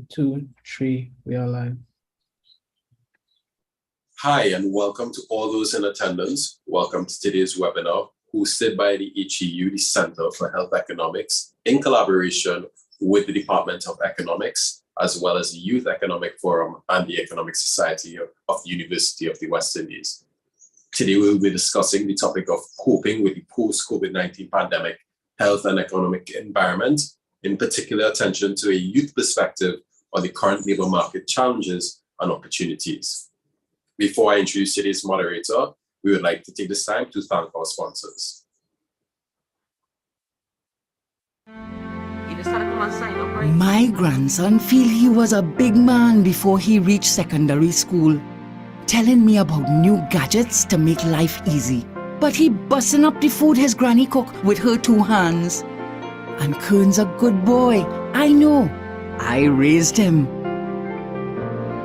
Two, three, we are live. Hi, and welcome to all those in attendance. Welcome to today's webinar, hosted by the HEU, the Center for Health Economics, in collaboration with the Department of Economics, as well as the Youth Economic Forum and the Economic Society of the University of the West Indies. Today, we'll be discussing the topic of coping with the post-COVID-19 pandemic, health and economic environment, in particular attention to a youth perspective on the current labor market challenges and opportunities. Before I introduce today's moderator, we would like to take this time to thank our sponsors. My grandson feel he was a big man before he reached secondary school, telling me about new gadgets to make life easy. But he busting up the food his granny cook with her two hands. And Kern's a good boy, I know. I raised him.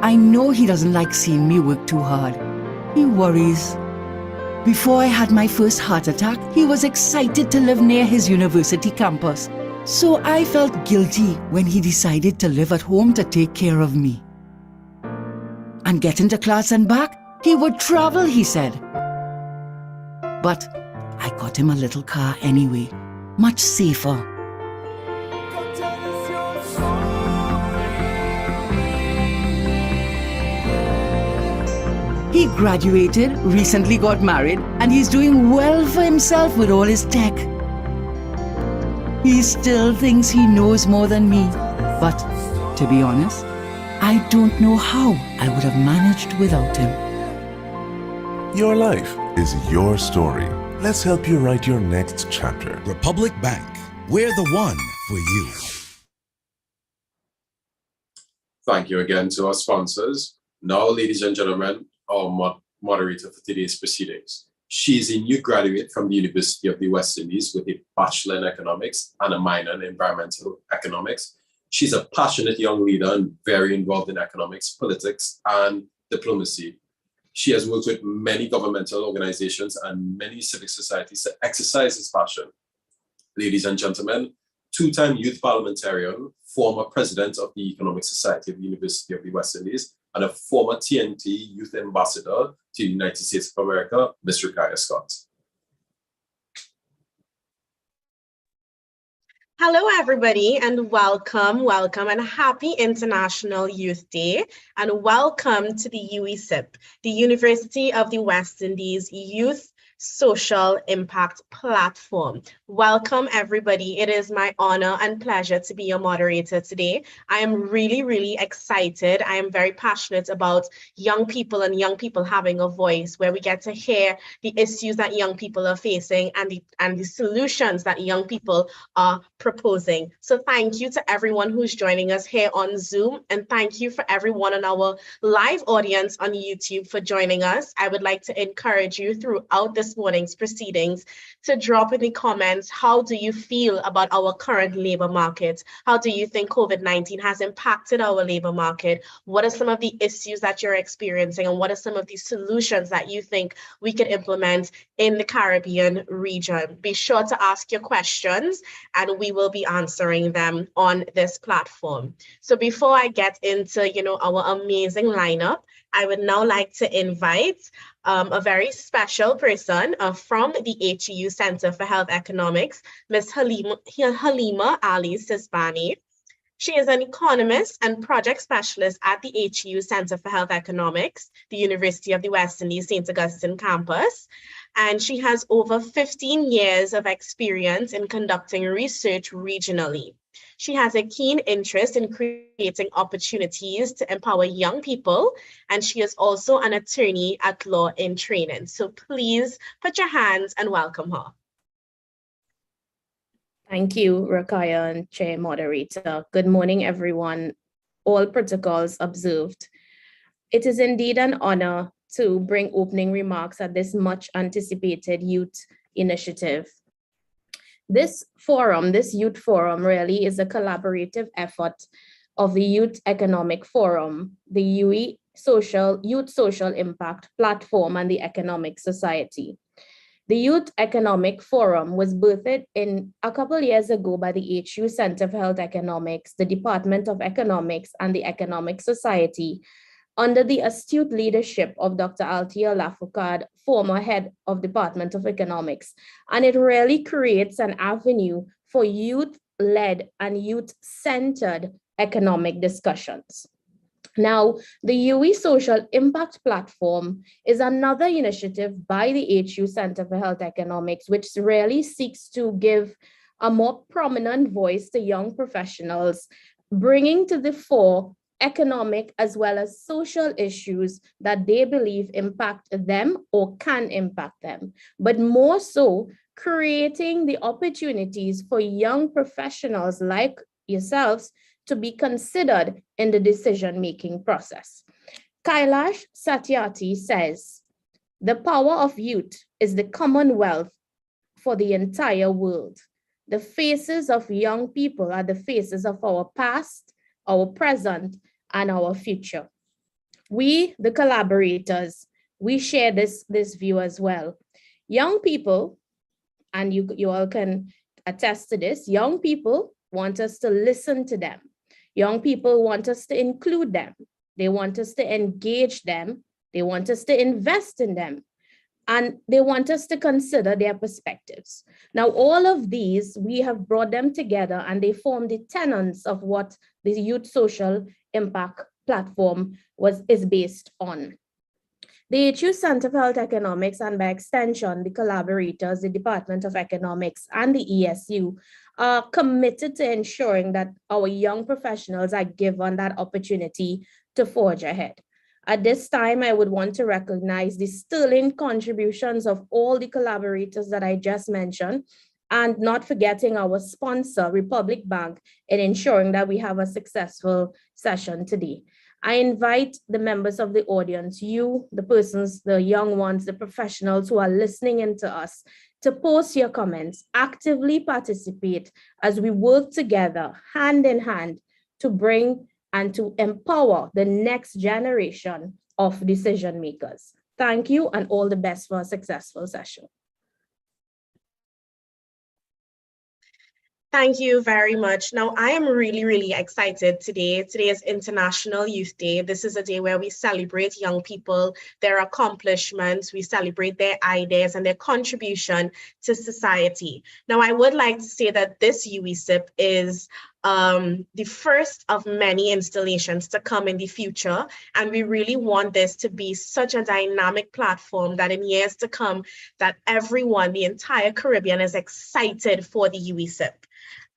I know he doesn't like seeing me work too hard. He worries. Before I had my first heart attack, he was excited to live near his university campus. So I felt guilty when he decided to live at home to take care of me. And getting to class and back, he would travel, he said. But I got him a little car anyway, much safer. He graduated, recently got married, and he's doing well for himself with all his tech. He still thinks he knows more than me. But, to be honest, I don't know how I would have managed without him. Your life is your story. Let's help you write your next chapter. Republic Bank, we're the one for you. Thank you again to our sponsors. Now, ladies and gentlemen, our moderator for today's proceedings. She is a new graduate from the University of the West Indies with a Bachelor in Economics and a minor in Environmental Economics. She's a passionate young leader and very involved in economics, politics, and diplomacy. She has worked with many governmental organizations and many civic societies to exercise this passion. Ladies and gentlemen, two-time youth parliamentarian, former president of the Economic Society of the University of the West Indies, and a former TNT Youth Ambassador to the United States of America, Ms. Rakaya Scott. Hello, everybody, and welcome, and happy International Youth Day, and welcome to the UWISIP, the University of the West Indies Youth Social Impact Platform. Welcome, everybody. It is my honor and pleasure to be your moderator today. I am really excited. I am very passionate about young people and young people having a voice, where we get to hear the issues that young people are facing and the solutions that young people are proposing. So thank you to everyone who's joining us here on Zoom, and thank you for everyone in our live audience on YouTube for joining us. I would like to encourage you throughout this morning's proceedings to drop in the comments, how do you feel about our current labor market? How do you think COVID-19 has impacted our labor market? What are some of the issues that you're experiencing, and what are some of the solutions that you think we can implement in the Caribbean region? Be sure to ask your questions, and we will be answering them on this platform. So before I get into, our amazing lineup, I would now like to invite a very special person from the HEU Center for Health Economics, Ms. Halima Ali Sisbani. She is an economist and project specialist at the HEU Center for Health Economics, the University of the West Indies St. Augustine campus. And she has over 15 years of experience in conducting research regionally. She has a keen interest in creating opportunities to empower young people, and she is also an attorney at law in training. So please put your hands and welcome her. Thank you, Rakaya and Chair Moderator. Good morning, everyone. All protocols observed. It is indeed an honor to bring opening remarks at this much anticipated youth initiative. This forum, this youth forum, really is a collaborative effort of the Youth Economic Forum, the Youth Social Impact Platform, and the Economic Society. The Youth Economic Forum was birthed in a couple years ago by the HU Center for Health Economics, the Department of Economics, and the Economic Society, under the astute leadership of Dr. Althea Lafourcade, former head of Department of Economics. And it really creates an avenue for youth-led and youth-centered economic discussions. Now, the UE Social Impact Platform is another initiative by the HU Center for Health Economics, which really seeks to give a more prominent voice to young professionals, bringing to the fore economic as well as social issues that they believe impact them or can impact them, but more so creating the opportunities for young professionals like yourselves to be considered in the decision-making process. Kailash Satyarthi says, "The power of youth is the commonwealth for the entire world. The faces of young people are the faces of our past, our present, and our future." We, the collaborators, we share this view as well. Young people, and you all can attest to this, young people want us to listen to them. Young people want us to include them. They want us to engage them. They want us to invest in them. And they want us to consider their perspectives. Now, all of these, we have brought them together and they form the tenets of what the Youth Social Impact Platform is based on. The HU Center for Health Economics, and by extension, the collaborators, the Department of Economics and the ESU, are committed to ensuring that our young professionals are given that opportunity to forge ahead. At this time, I would want to recognize the sterling contributions of all the collaborators that I just mentioned, and not forgetting our sponsor, Republic Bank, in ensuring that we have a successful session today. I invite the members of the audience, you, the persons, the young ones, the professionals who are listening in to us, to post your comments, actively participate as we work together, hand in hand, to bring and to empower the next generation of decision makers. Thank you, and all the best for a successful session. Thank you very much. Now, I am really, really excited today. Today is International Youth Day. This is a day where we celebrate young people, their accomplishments, we celebrate their ideas and their contribution to society. Now, I would like to say that this UESIP is the first of many installations to come in the future. And we really want this to be such a dynamic platform that in years to come, that everyone, the entire Caribbean, is excited for the UESIP.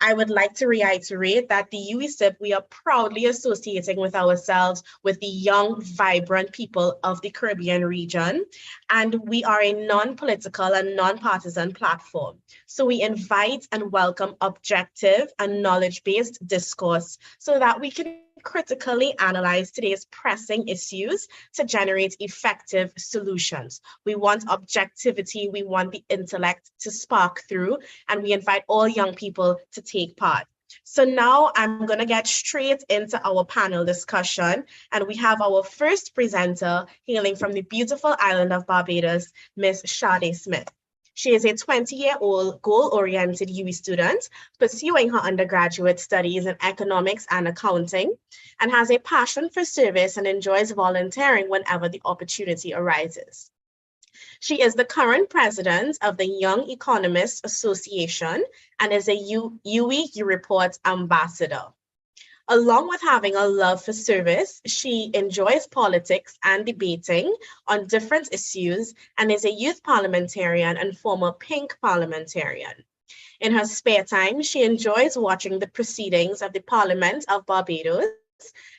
I would like to reiterate that the UESIP, we are proudly associating with ourselves with the young, vibrant people of the Caribbean region. And we are a non-political and non-partisan platform. So we invite and welcome objective and knowledge-based discourse so that we can critically analyze today's pressing issues to generate effective solutions. We want objectivity, we want the intellect to spark through, and we invite all young people to take part. So now I'm going to get straight into our panel discussion, and we have our first presenter hailing from the beautiful island of Barbados, Ms. Shady Smith. She is a 20-year-old goal-oriented UE student pursuing her undergraduate studies in economics and accounting, and has a passion for service and enjoys volunteering whenever the opportunity arises. She is the current president of the Young Economists Association and is a UE Report ambassador. Along with having a love for service, she enjoys politics and debating on different issues and is a youth parliamentarian and former Pink parliamentarian. In her spare time, she enjoys watching the proceedings of the Parliament of Barbados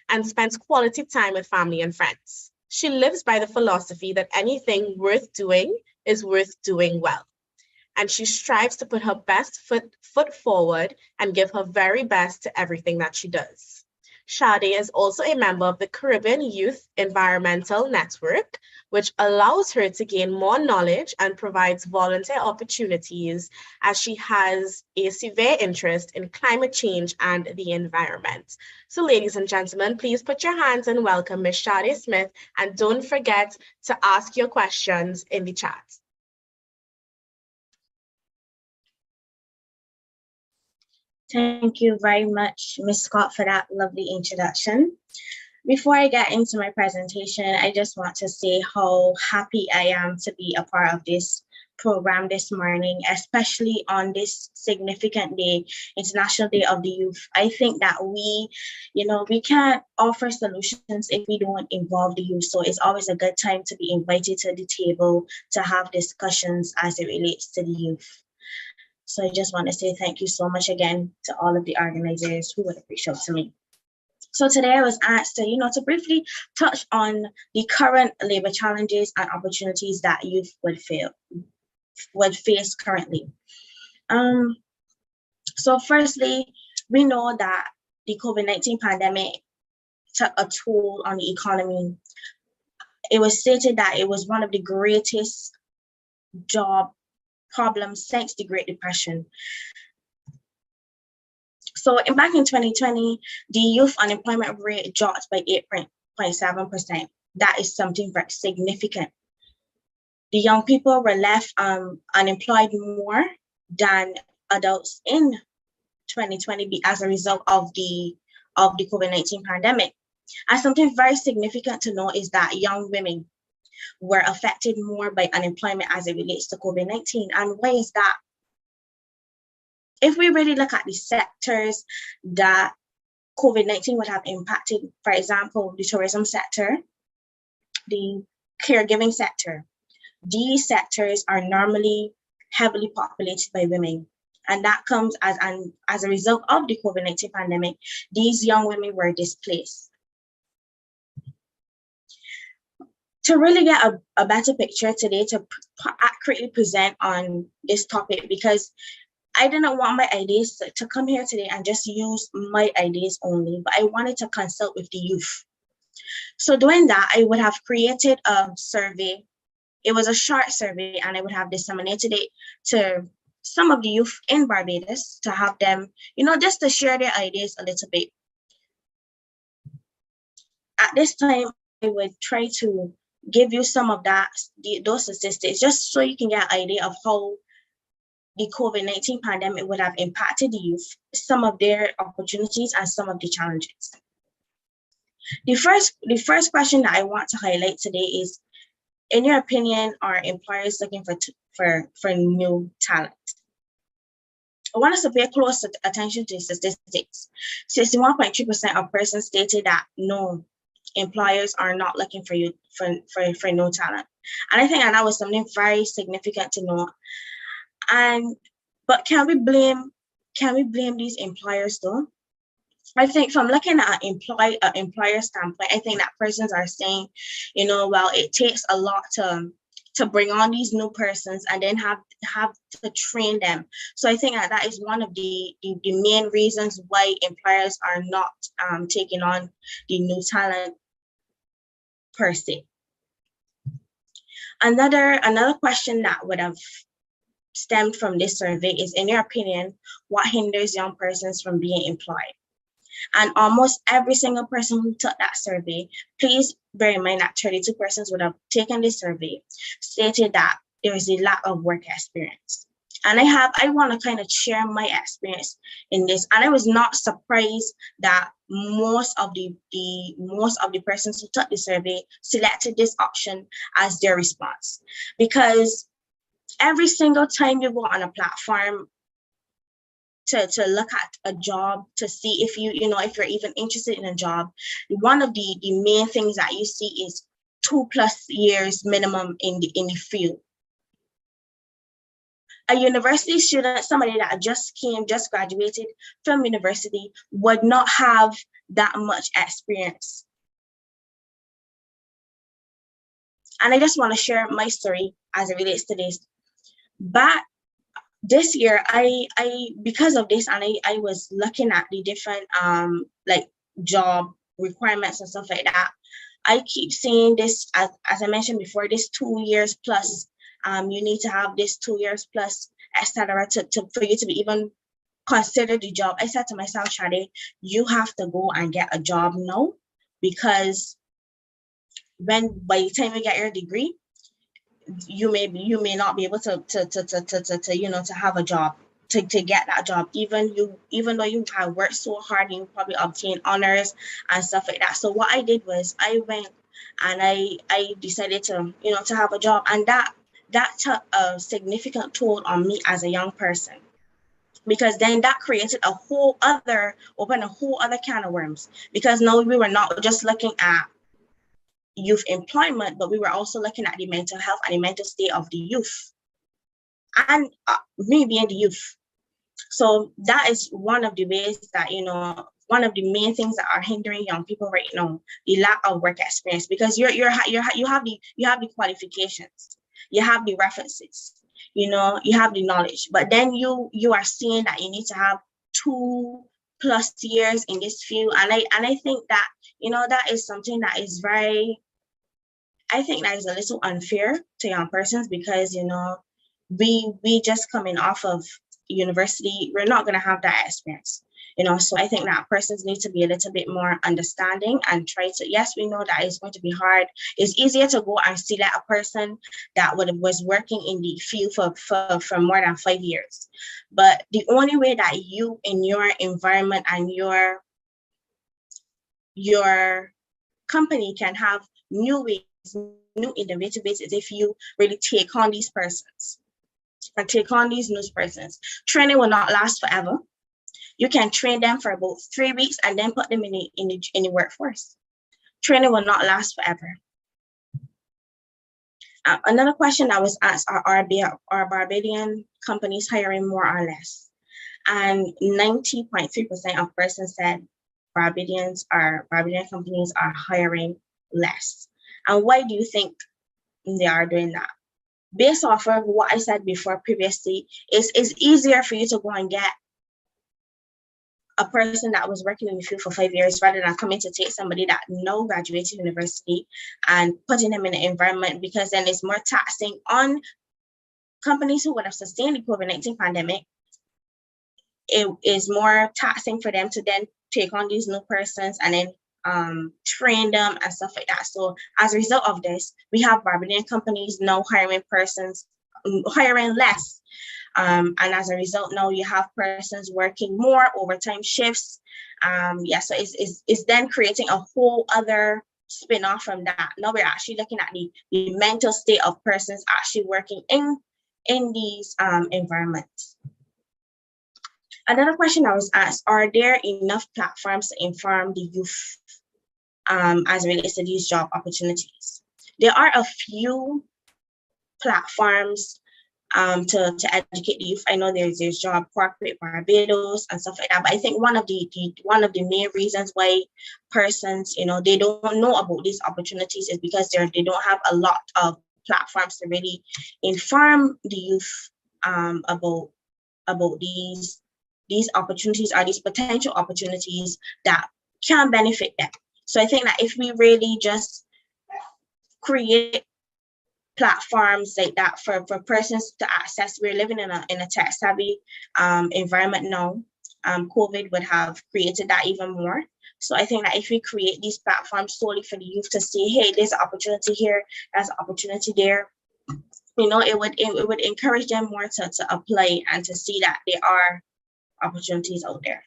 and spends quality time with family and friends. She lives by the philosophy that anything worth doing is worth doing well. And she strives to put her best foot forward and give her very best to everything that she does. Shady is also a member of the Caribbean Youth Environmental Network, which allows her to gain more knowledge and provides volunteer opportunities as she has a severe interest in climate change and the environment. So ladies and gentlemen, please put your hands and welcome Ms. Shady Smith, and don't forget to ask your questions in the chat. Thank you very much, Ms. Scott, for that lovely introduction. Before I get into my presentation, I just want to say how happy I am to be a part of this program this morning, especially on this significant day, International Day of the Youth. I think that we can't offer solutions if we don't involve the youth. So it's always a good time to be invited to the table to have discussions as it relates to the youth. So I just want to say thank you so much again to all of the organizers who would have reached out to me. So today I was asked to briefly touch on the current labor challenges and opportunities that youth would face currently. So firstly, we know that the COVID-19 pandemic took a toll on the economy. It was stated that it was one of the greatest job problems since the Great Depression. So back in 2020, the youth unemployment rate dropped by 8.7%. That is something very significant. The young people were left unemployed more than adults in 2020 as a result of the COVID-19 pandemic. And something very significant to know is that young women were affected more by unemployment as it relates to COVID-19. And why is that? If we really look at the sectors that COVID-19 would have impacted, for example, the tourism sector, the caregiving sector, these sectors are normally heavily populated by women. And that comes as a result of the COVID-19 pandemic. These young women were displaced. To really get a better picture today, to accurately present on this topic, because I didn't want my ideas to come here today and just use my ideas only, but I wanted to consult with the youth. So doing that, I would have created a survey. It was a short survey, and I would have disseminated it to some of the youth in Barbados to have them, just to share their ideas a little bit. At this time, I would try to give you some of those statistics, just so you can get an idea of how the COVID-19 pandemic would have impacted the youth, some of their opportunities and some of the challenges. The first question that I want to highlight today is, in your opinion, are employers looking for new talent? I want us to pay close attention to statistics. 61.3% of persons stated that no, employers are not looking for new talent. And I think that was something very significant to know. But can we blame these employers though? I think from looking at an employer standpoint, I think that persons are saying, well, it takes a lot to bring on these new persons and then have to train them. So I think that is one of the main reasons why employers are not taking on the new talent per se. Another question that would have stemmed from this survey is, in your opinion, what hinders young persons from being employed? And almost every single person who took that survey, please bear in mind that 32 persons would have taken this survey, stated that there is a lack of work experience. And I want to kind of share my experience in this. And I was not surprised that most of the persons who took the survey selected this option as their response. Because every single time you go on a platform to look at a job, to see if if you're even interested in a job, one of the main things that you see is 2+ years minimum in the field. A university student, somebody that just graduated from university, would not have that much experience. And I just want to share my story as it relates to this. But this year, because of this, and I was looking at the different job requirements and stuff like that, I keep seeing this, as I mentioned before, this 2 years plus. You need to have this 2 years plus, etc., for you to be even consider the job. I said to myself, Shady, you have to go and get a job now, because by the time you get your degree, you may not be able to have a job. to get that job, even though you have worked so hard and you probably obtained honors and stuff like that. So what I did was I went and I decided to, to have a job, and that took a significant toll on me as a young person, because then that created opened a whole other can of worms, because now we were not just looking at youth employment, but we were also looking at the mental health and the mental state of the youth, and me being the youth. So that is one of the ways that, one of the main things that are hindering young people right now, the lack of work experience, because you have the qualifications, you have the references, you have the knowledge, but then you are seeing that you need to have 2+ years in this field, and I think that, that is something that is I think that is a little unfair to young persons, because we just coming off of university, we're not going to have that experience, so I think that persons need to be a little bit more understanding and try to, yes, we know that it's going to be hard. It's easier to go and see that a person that was working in the field for more than 5 years, but the only way that you in your environment and your company can have new ways, new innovative ways, is if you really take on these persons and take on these new persons. Training will not last forever. You can train them for about 3 weeks and then put them in the workforce. Training will not last forever. Another question that was asked, are Barbadian companies hiring more or less? And 90.3% of persons said Barbadian companies are hiring less. And why do you think they are doing that? Based off of what I said before previously, it's easier for you to go and get a person that was working in the field for 5 years rather than coming to take somebody that now graduated university and putting them in an environment, because then it's more taxing on companies who would have sustained the COVID-19 pandemic. It is more taxing for them to then take on these new persons and then train them and stuff like that. So as a result of this, we have Barbadian companies now hiring less. And as a result, now you have persons working more overtime shifts. So it's then creating a whole other spin-off from that. Now we're actually looking at the mental state of persons actually working in these environments. Another question I was asked, are there enough platforms to inform the youth as it relates to these job opportunities? There are a few platforms to educate the youth. I know there's Job Corporate Barbados and stuff like that, but I think one of the main reasons why persons, they don't know about these opportunities is because they don't have a lot of platforms to really inform the youth about these opportunities, or these potential opportunities that can benefit them. So I think that if we really just create platforms like that for persons to access, we're living in a tech savvy environment now. COVID would have created that even more. So I think that if we create these platforms solely for the youth to say, hey, there's an opportunity here, there's an opportunity there, it would encourage them more to apply and to see that there are opportunities out there.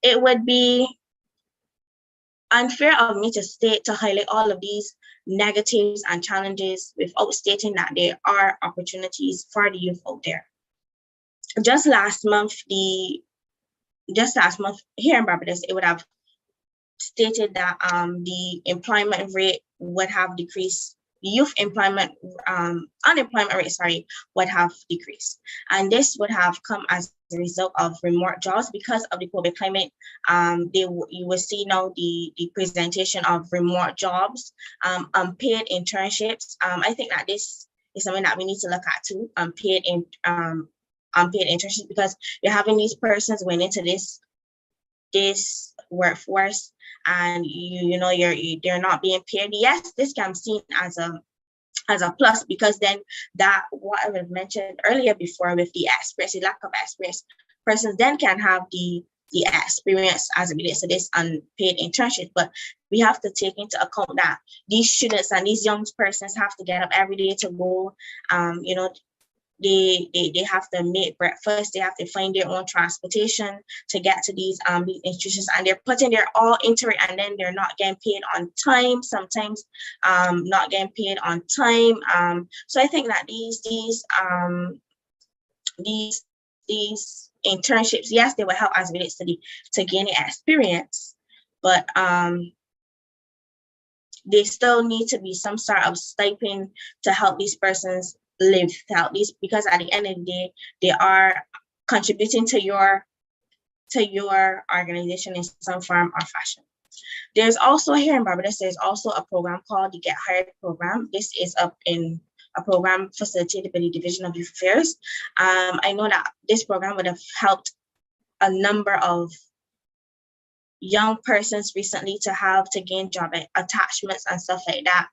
It would be unfair of me to highlight all of these negatives and challenges without stating that there are opportunities for the youth out there. Just last month here in Barbados, it would have stated that the employment rate would have decreased. The youth unemployment rate, would have decreased. And this would have come as a result of remote jobs because of the COVID climate. You will see now the presentation of remote jobs, unpaid internships. I think that this is something that we need to look at too, unpaid internships, because you're having these persons went into this workforce and they're not being paid. Yes, this can be seen as a plus, because then that what I mentioned earlier before with the experience, the lack of experience, persons then can have the the experience as it relates to this unpaid internship, but we have to take into account that these students and these young persons have to get up every day to go, you know, they have to make breakfast, they have to find their own transportation to get to these institutions, and they're putting their all into it, and then they're not getting paid on time, sometimes not getting paid on time. So I think that these internships, yes, they will help as it relates to gaining experience, but they still need to be some sort of stipend to help these persons live, to help these, because at the end of the day, they are contributing to your organization in some form or fashion. There's also here in Barbados, there's also a program called the Get Hired program. This is up in a program facilitated by the Division of Youth Affairs. I know that this program would have helped a number of young persons recently to gain job attachments and stuff like that,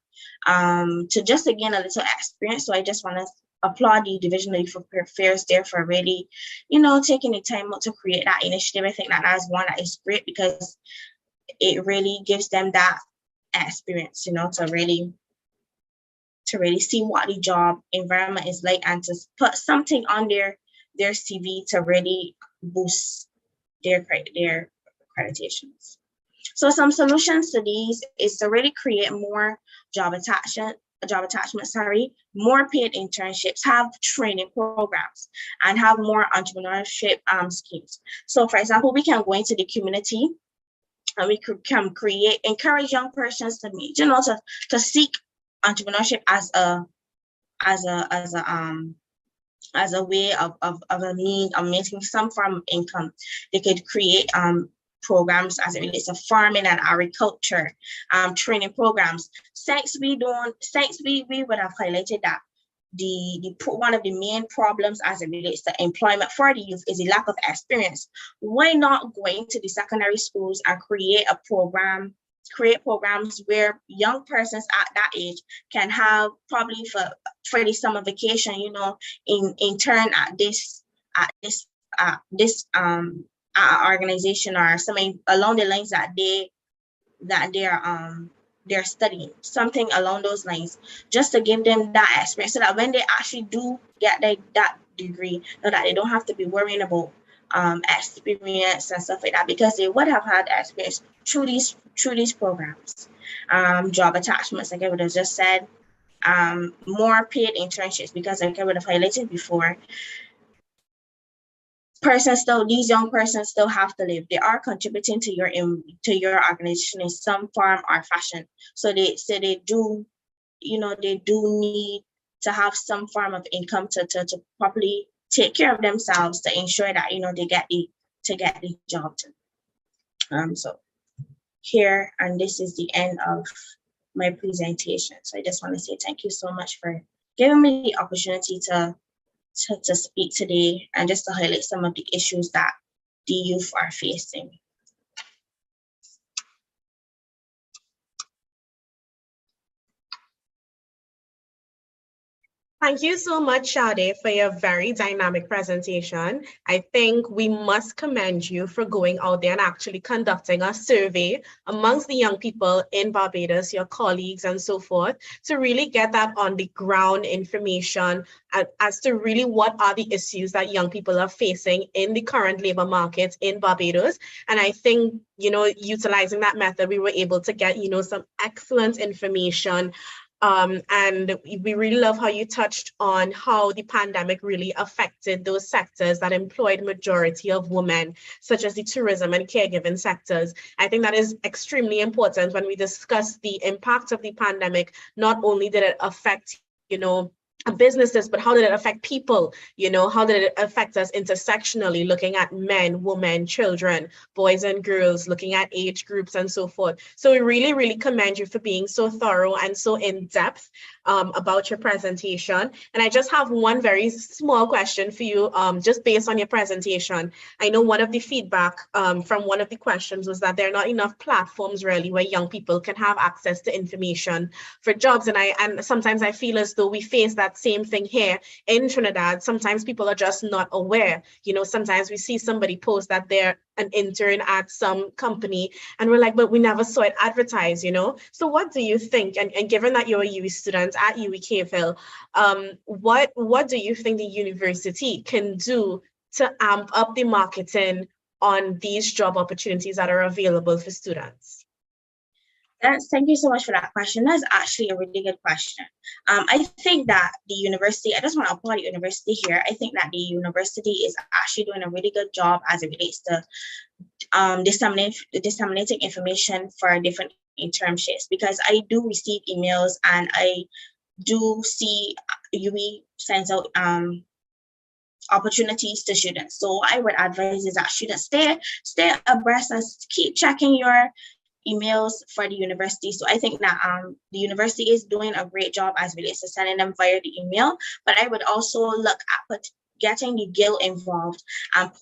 to gain a little experience. So I just want to applaud the Division of Youth Affairs there for really, you know, taking the time out to create that initiative. I think that is one that is great, because it really gives them that experience, you know, to really see what the job environment is like, and to put something on their CV to really boost their accreditations. So some solutions to these is to really create more job attachment, more paid internships, have training programs, and have more entrepreneurship schemes. So for example, we can go into the community and we can encourage young persons to meet, you know, to seek entrepreneurship as a way of a means of making some form of income. They could create programs as it relates to farming and agriculture, training programs. Since we would have highlighted that one of the main problems as it relates to employment for the youth is the lack of experience. Why not go into the secondary schools and create programs where young persons at that age can have, probably for the summer vacation, you know, in turn at this organization or something along the lines that they're studying, something along those lines, just to give them that experience, so that when they actually do get that degree, so that they don't have to be worrying about experience and stuff like that, because they would have had experience through these programs. Job attachments, like I would have just said, more paid internships, because like I would have highlighted before, these young persons still have to live. They are contributing to your organization in some form or fashion. So they do, you know, they do need to have some form of income to properly take care of themselves, to ensure that, you know, they get the job done. So here, and this is the end of my presentation. So I just want to say thank you so much for giving me the opportunity to speak today, and just to highlight some of the issues that the youth are facing. Thank you so much, Shade, for your very dynamic presentation. I think we must commend you for going out there and actually conducting a survey amongst the young people in Barbados, your colleagues and so forth, to really get that on the ground information as to really what are the issues that young people are facing in the current labor market in Barbados. And I think, you know, utilizing that method, we were able to get, you know, some excellent information. And we really love how you touched on how the pandemic really affected those sectors that employed majority of women, such as the tourism and caregiving sectors. I think that is extremely important when we discuss the impact of the pandemic. Not only did it affect, you know, businesses, but how did it affect people? You know, how did it affect us intersectionally, looking at men, women, children, boys and girls, looking at age groups and so forth. So we really, really commend you for being so thorough and so in depth. about your presentation. And I just have one very small question for you, just based on your presentation. I know one of the feedback from one of the questions was that there are not enough platforms really where young people can have access to information for jobs. And sometimes I feel as though we face that same thing here in Trinidad. Sometimes people are just not aware. You know, sometimes we see somebody post that they're an intern at some company and we're like, but we never saw it advertised, you know? So what do you think? And given that you're a UWI student at UWI Caveville, what do you think the university can do to amp up the marketing on these job opportunities that are available for students? Thank you so much for that question. That's actually a really good question. I think that the university, I just want to applaud the university here. I think that the university is actually doing a really good job as it relates to disseminating information for different internships, because I do receive emails and I do see UWI sends out opportunities to students. So I would advise is that students stay abreast and keep checking your emails for the university. So I think that the university is doing a great job as relates to sending them via the email. But I would also look at getting the guild involved and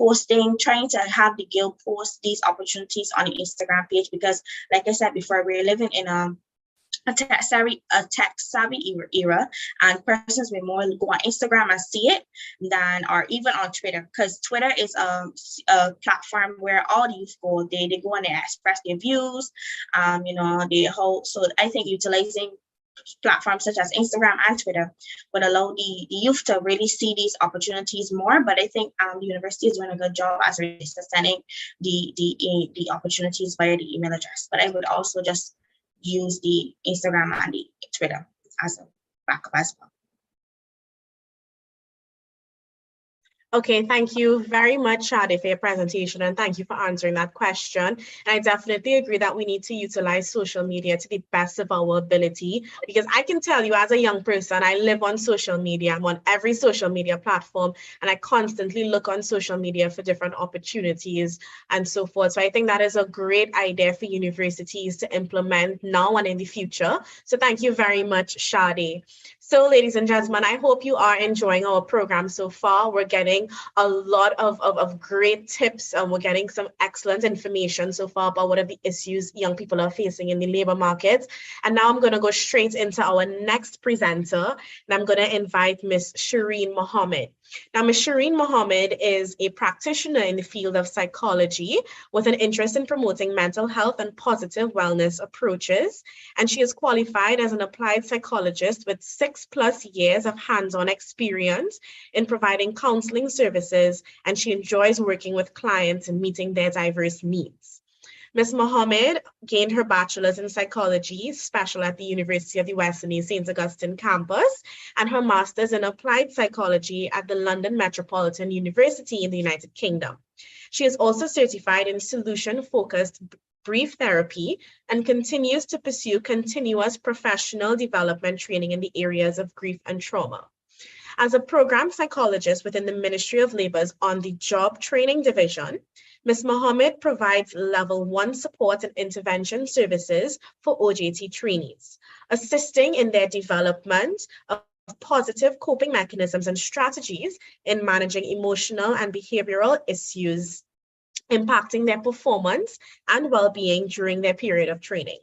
trying to have the guild post these opportunities on the Instagram page, because like I said before, we're living in a tech-savvy era, and persons will more go on Instagram and see it than, or even on Twitter, because Twitter is a platform where all the youth go. They go and they express their views, so I think utilizing platforms such as Instagram and Twitter would allow the youth to really see these opportunities more. But I think the university is doing a good job as relates to sending the opportunities via the email address. But I would also just use the Instagram and the Twitter as a backup as well. Okay, thank you very much, Shady, for your presentation, and thank you for answering that question. And I definitely agree that we need to utilize social media to the best of our ability, because I can tell you as a young person, I live on social media. I'm on every social media platform, and I constantly look on social media for different opportunities and so forth. So I think that is a great idea for universities to implement now and in the future. So thank you very much, Shady. So ladies and gentlemen, I hope you are enjoying our program so far. We're getting a lot of great tips, and we're getting some excellent information so far about what are the issues young people are facing in the labor market. And now I'm going to go straight into our next presenter, and I'm going to invite Miss Shireen Mohammed. Now, Ms. Shireen Mohammed is a practitioner in the field of psychology with an interest in promoting mental health and positive wellness approaches. And she is qualified as an applied psychologist with 6+ years of hands-on experience in providing counseling services, and she enjoys working with clients and meeting their diverse needs. Ms. Mohammed gained her bachelor's in psychology, special at the University of the West Indies St. Augustine campus, and her master's in applied psychology at the London Metropolitan University in the United Kingdom. She is also certified in solution-focused brief therapy and continues to pursue continuous professional development training in the areas of grief and trauma. As a program psychologist within the Ministry of Labor's On the Job Training Division, Ms. Mohammed provides level 1 support and intervention services for OJT trainees, assisting in their development of positive coping mechanisms and strategies in managing emotional and behavioral issues impacting their performance and well-being during their period of training.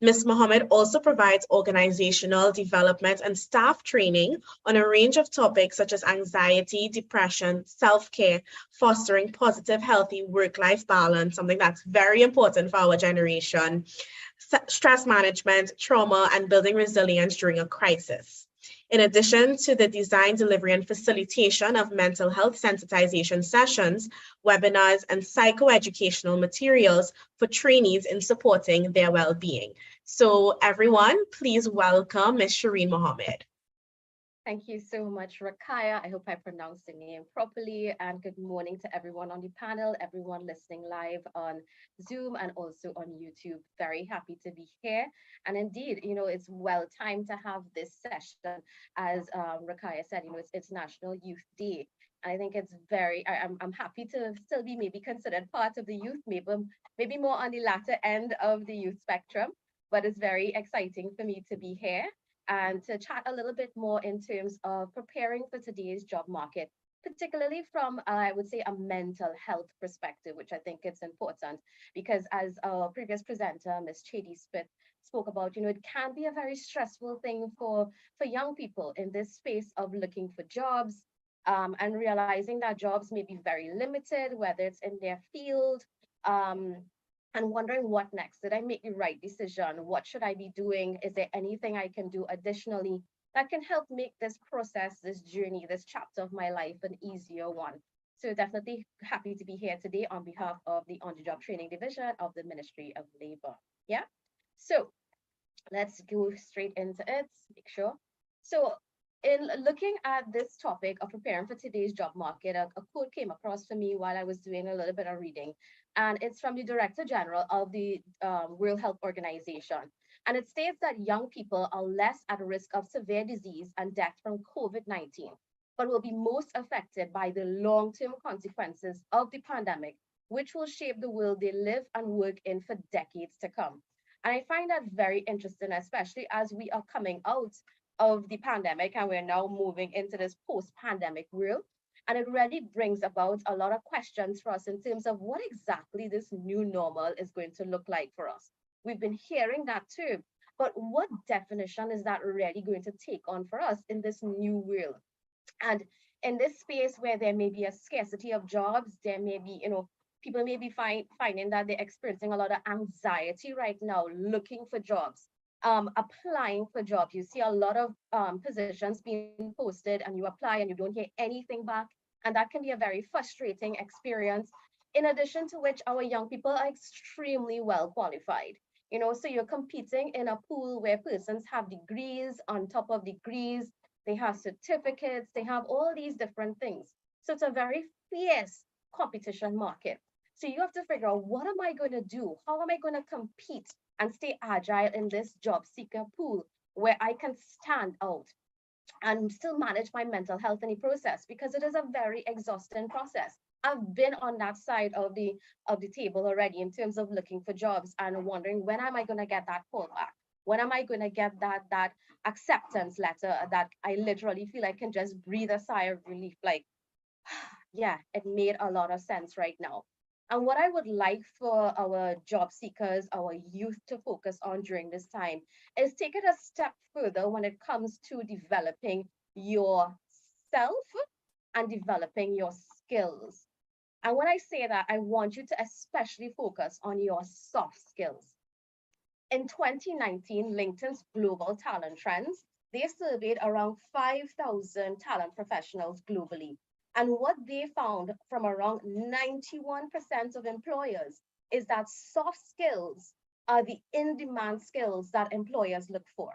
Ms. Mohammed also provides organizational development and staff training on a range of topics such as anxiety, depression, self-care, fostering positive, healthy work-life balance, something that's very important for our generation, stress management, trauma, and building resilience during a crisis. In addition to the design, delivery, and facilitation of mental health sensitization sessions, webinars, and psychoeducational materials for trainees in supporting their well-being. So everyone, please welcome Ms. Shireen Mohammed. Thank you so much, Rakaya. I hope I pronounced the name properly. And good morning to everyone on the panel, everyone listening live on Zoom and also on YouTube. Very happy to be here. And indeed, it's well timed to have this session. As Rakaya said, it's National Youth Day. I think it's I'm happy to still be maybe considered part of the youth, maybe more on the latter end of the youth spectrum, but it's very exciting for me to be here. and to chat a little bit more in terms of preparing for today's job market, particularly from, I would say, a mental health perspective, which I think it's important because as our previous presenter, Ms. Shady Smith, spoke about, it can be a very stressful thing for young people in this space of looking for jobs, and realizing that jobs may be very limited, whether it's in their field, um, and wondering what next. Did I make the right decision? What should I be doing? Is there anything I can do additionally that can help make this process, this journey, this chapter of my life an easier one? So definitely happy to be here today on behalf of the On-the-Job Training Division of the Ministry of Labor. Yeah, so let's go straight into it, make sure. So in looking at this topic of preparing for today's job market, a quote came across for me while I was doing a little bit of reading, and it's from the Director General of the World Health Organization. And it states that young people are less at risk of severe disease and death from COVID-19, but will be most affected by the long-term consequences of the pandemic, which will shape the world they live and work in for decades to come. And I find that very interesting, especially as we are coming out of the pandemic and we're now moving into this post-pandemic world. And it really brings about a lot of questions for us in terms of what exactly this new normal is going to look like for us. We've been hearing that too, but what definition is that really going to take on for us in this new world? And in this space where there may be a scarcity of jobs, there may be, people may be finding that they're experiencing a lot of anxiety right now, looking for jobs, applying for jobs. You see a lot of positions being posted and you apply and you don't hear anything back. And that can be a very frustrating experience. In addition to which, our young people are extremely well qualified. So you're competing in a pool where persons have degrees on top of degrees, they have certificates, they have all these different things. So it's a very fierce competition market. So you have to figure out, what am I going to do? How am I going to compete and stay agile in this job seeker pool where I can stand out and still manage my mental health in the process, because it is a very exhausting process. I've been on that side of the table already in terms of looking for jobs and wondering, when am I going to get that call back? When am I going to get that acceptance letter that I literally feel I can just breathe a sigh of relief, like, yeah, it made a lot of sense right now. And what I would like for our job seekers, our youth to focus on during this time is take it a step further when it comes to developing yourself and developing your skills. And when I say that, I want you to especially focus on your soft skills. In 2019, LinkedIn's Global Talent Trends, they surveyed around 5,000 talent professionals globally. And what they found from around 91% of employers is that soft skills are the in-demand skills that employers look for.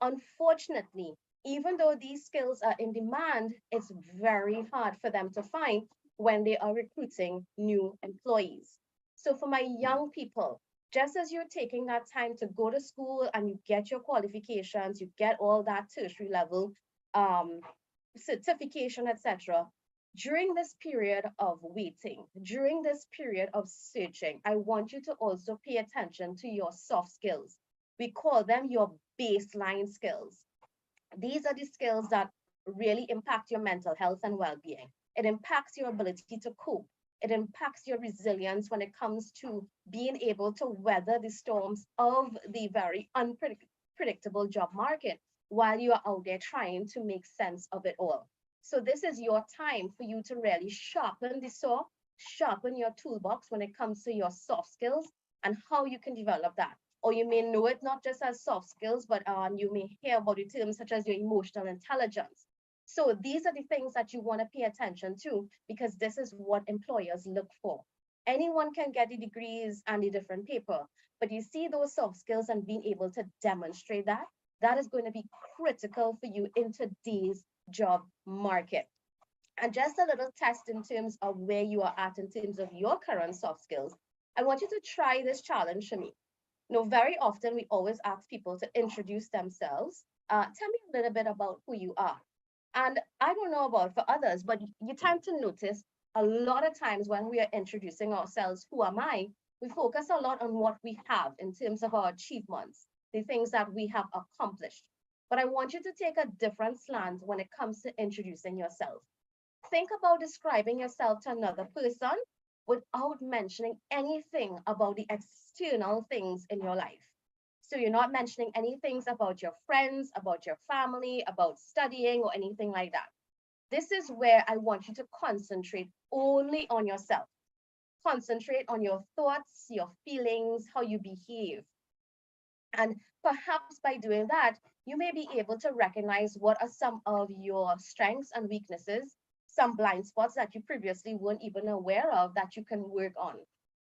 Unfortunately, even though these skills are in demand, it's very hard for them to find when they are recruiting new employees. So for my young people, just as you're taking that time to go to school and you get your qualifications, you get all that tertiary level certification, etc., during this period of waiting, during this period of searching, I want you to also pay attention to your soft skills. We call them your baseline skills. These are the skills that really impact your mental health and well-being. It impacts your ability to cope. It impacts your resilience when it comes to being able to weather the storms of the very unpredictable job market while you are out there trying to make sense of it all. So this is your time for you to really sharpen the saw, sharpen your toolbox when it comes to your soft skills and how you can develop that. Or you may know it not just as soft skills, but you may hear about the terms such as your emotional intelligence. So these are the things that you want to pay attention to, because this is what employers look for. Anyone can get the degrees and the different paper, but you see those soft skills and being able to demonstrate that, that is going to be critical for you in today's job market. And just a little test in terms of where you are at in terms of your current soft skills. I want you to try this challenge for me. Very often we always ask people to introduce themselves. Tell me a little bit about who you are. And I don't know about for others, but you tend to notice a lot of times when we are introducing ourselves, who am I? We focus a lot on what we have in terms of our achievements, the things that we have accomplished. But I want you to take a different slant when it comes to introducing yourself. Think about describing yourself to another person without mentioning anything about the external things in your life. So you're not mentioning any things about your friends, about your family, about studying, or anything like that. This is where I want you to concentrate only on yourself. Concentrate on your thoughts, your feelings, how you behave. And perhaps by doing that, you may be able to recognize what are some of your strengths and weaknesses, some blind spots that you previously weren't even aware of that you can work on.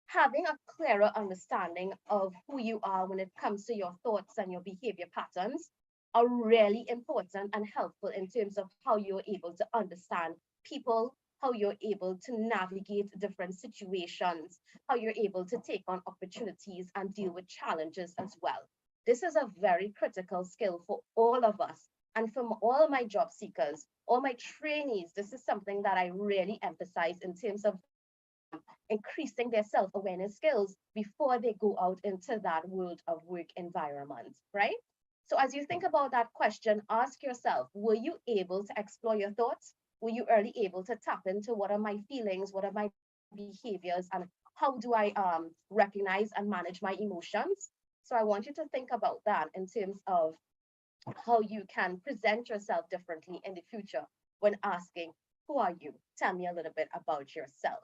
Having a clearer understanding of who you are when it comes to your thoughts and your behavior patterns are really important and helpful in terms of how you're able to understand people, how you're able to navigate different situations, how you're able to take on opportunities and deal with challenges as well. This is a very critical skill for all of us. And from all my job seekers, all my trainees, this is something that I really emphasize in terms of increasing their self-awareness skills before they go out into that world of work environment, right? So as you think about that question, ask yourself, were you able to explore your thoughts? Were you early able to tap into what are my feelings, what are my behaviors, and how do I recognize and manage my emotions? So I want you to think about that in terms of how you can present yourself differently in the future when asking, who are you? Tell me a little bit about yourself.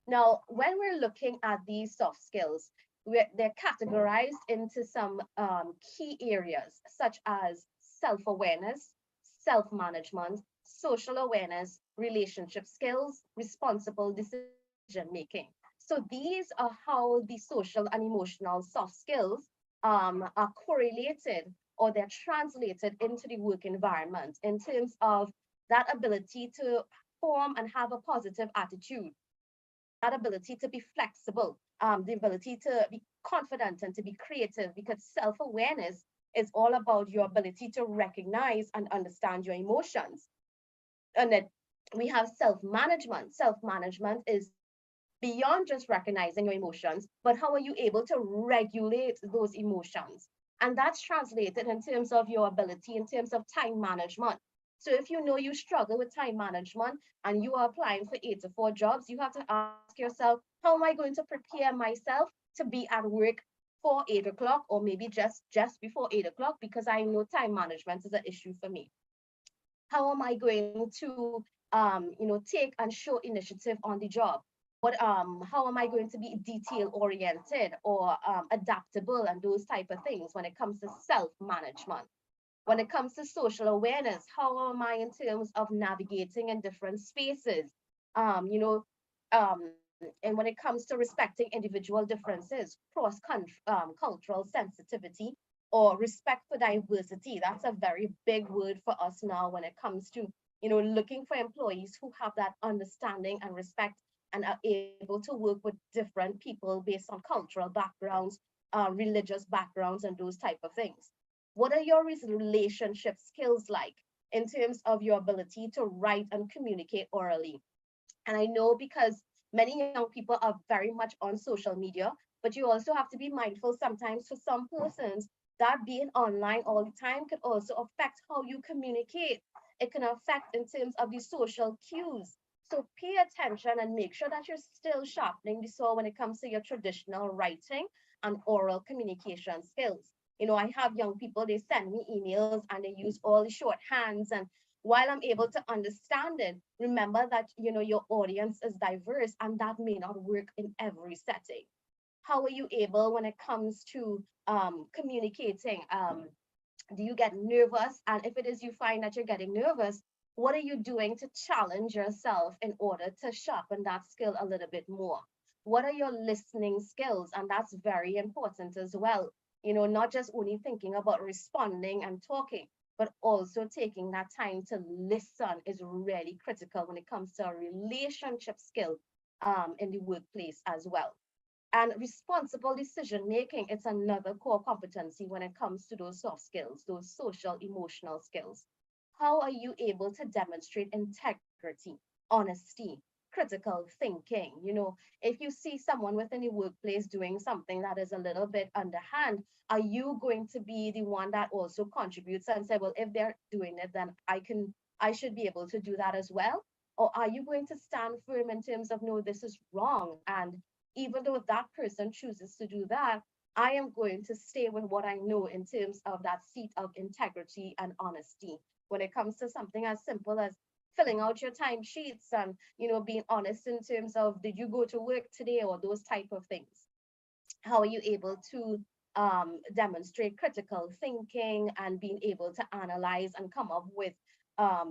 Now, when we're looking at these soft skills, they're categorized into some key areas, such as self-awareness, self-management, social awareness, relationship skills, responsible decision-making. So these are how the social and emotional soft skills are correlated or they're translated into the work environment in terms of that ability to form and have a positive attitude, that ability to be flexible, the ability to be confident and to be creative, because self-awareness is all about your ability to recognize and understand your emotions. And then we have self-management. Self-management is beyond just recognizing your emotions, but how are you able to regulate those emotions? And that's translated in terms of your ability, in terms of time management. So if you know you struggle with time management and you are applying for 8 to 4 jobs, you have to ask yourself, how am I going to prepare myself to be at work for 8 o'clock or maybe just before 8 o'clock, because I know time management is an issue for me. How am I going to take and show initiative on the job? How am I going to be detail oriented or adaptable and those type of things when it comes to self-management? When it comes to social awareness, how am I in terms of navigating in different spaces? And when it comes to respecting individual differences, cultural sensitivity, or respect for diversity. That's a very big word for us now when it comes to, looking for employees who have that understanding and respect and are able to work with different people based on cultural backgrounds, religious backgrounds, and those type of things. What are your relationship skills like in terms of your ability to write and communicate orally? And I know because many young people are very much on social media, but you also have to be mindful sometimes for some persons that being online all the time could also affect how you communicate. It can affect in terms of the social cues. So pay attention and make sure that you're still sharpening the saw when it comes to your traditional writing and oral communication skills. I have young people, they send me emails and they use all the shorthands. And while I'm able to understand it, remember that, your audience is diverse and that may not work in every setting. How are you able when it comes to communicating? Do you get nervous? And if it is you find that you're getting nervous, what are you doing to challenge yourself in order to sharpen that skill a little bit more? What are your listening skills? And that's very important as well. Not just only thinking about responding and talking, but also taking that time to listen is really critical when it comes to a relationship skill in the workplace as well. And responsible decision making, it's another core competency when it comes to those soft skills, those social emotional skills. How are you able to demonstrate integrity, honesty, critical thinking. You know, if you see someone within the workplace doing something that is a little bit underhand, are you going to be the one that also contributes and say, well, if they're doing it, then I should be able to do that as well? Or are you going to stand firm in terms of, no, this is wrong, and even though that person chooses to do that, I am going to stay with what I know in terms of that seat of integrity and honesty. When it comes to something as simple as filling out your timesheets and, you know, being honest in terms of, did you go to work today, or those type of things. How are you able to demonstrate critical thinking and being able to analyze and come up with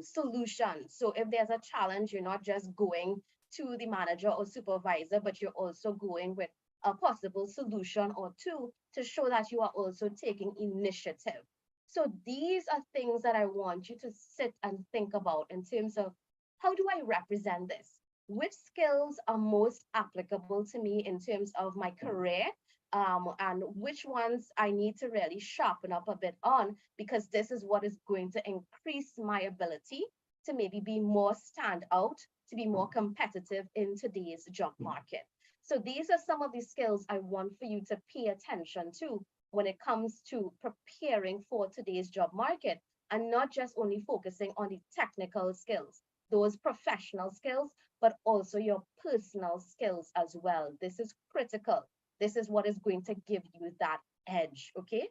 solutions? So if there's a challenge, you're not just going to the manager or supervisor, but you're also going with a possible solution or two to show that you are also taking initiative. So these are things that I want you to sit and think about in terms of, how do I represent this? Which skills are most applicable to me in terms of my career, and which ones I need to really sharpen up a bit on, because this is what is going to increase my ability to maybe be more stand out, to be more competitive in today's job market. So these are some of the skills I want for you to pay attention to when it comes to preparing for today's job market, and not just only focusing on the technical skills, those professional skills, but also your personal skills as well. This is critical. This is what is going to give you that edge, okay?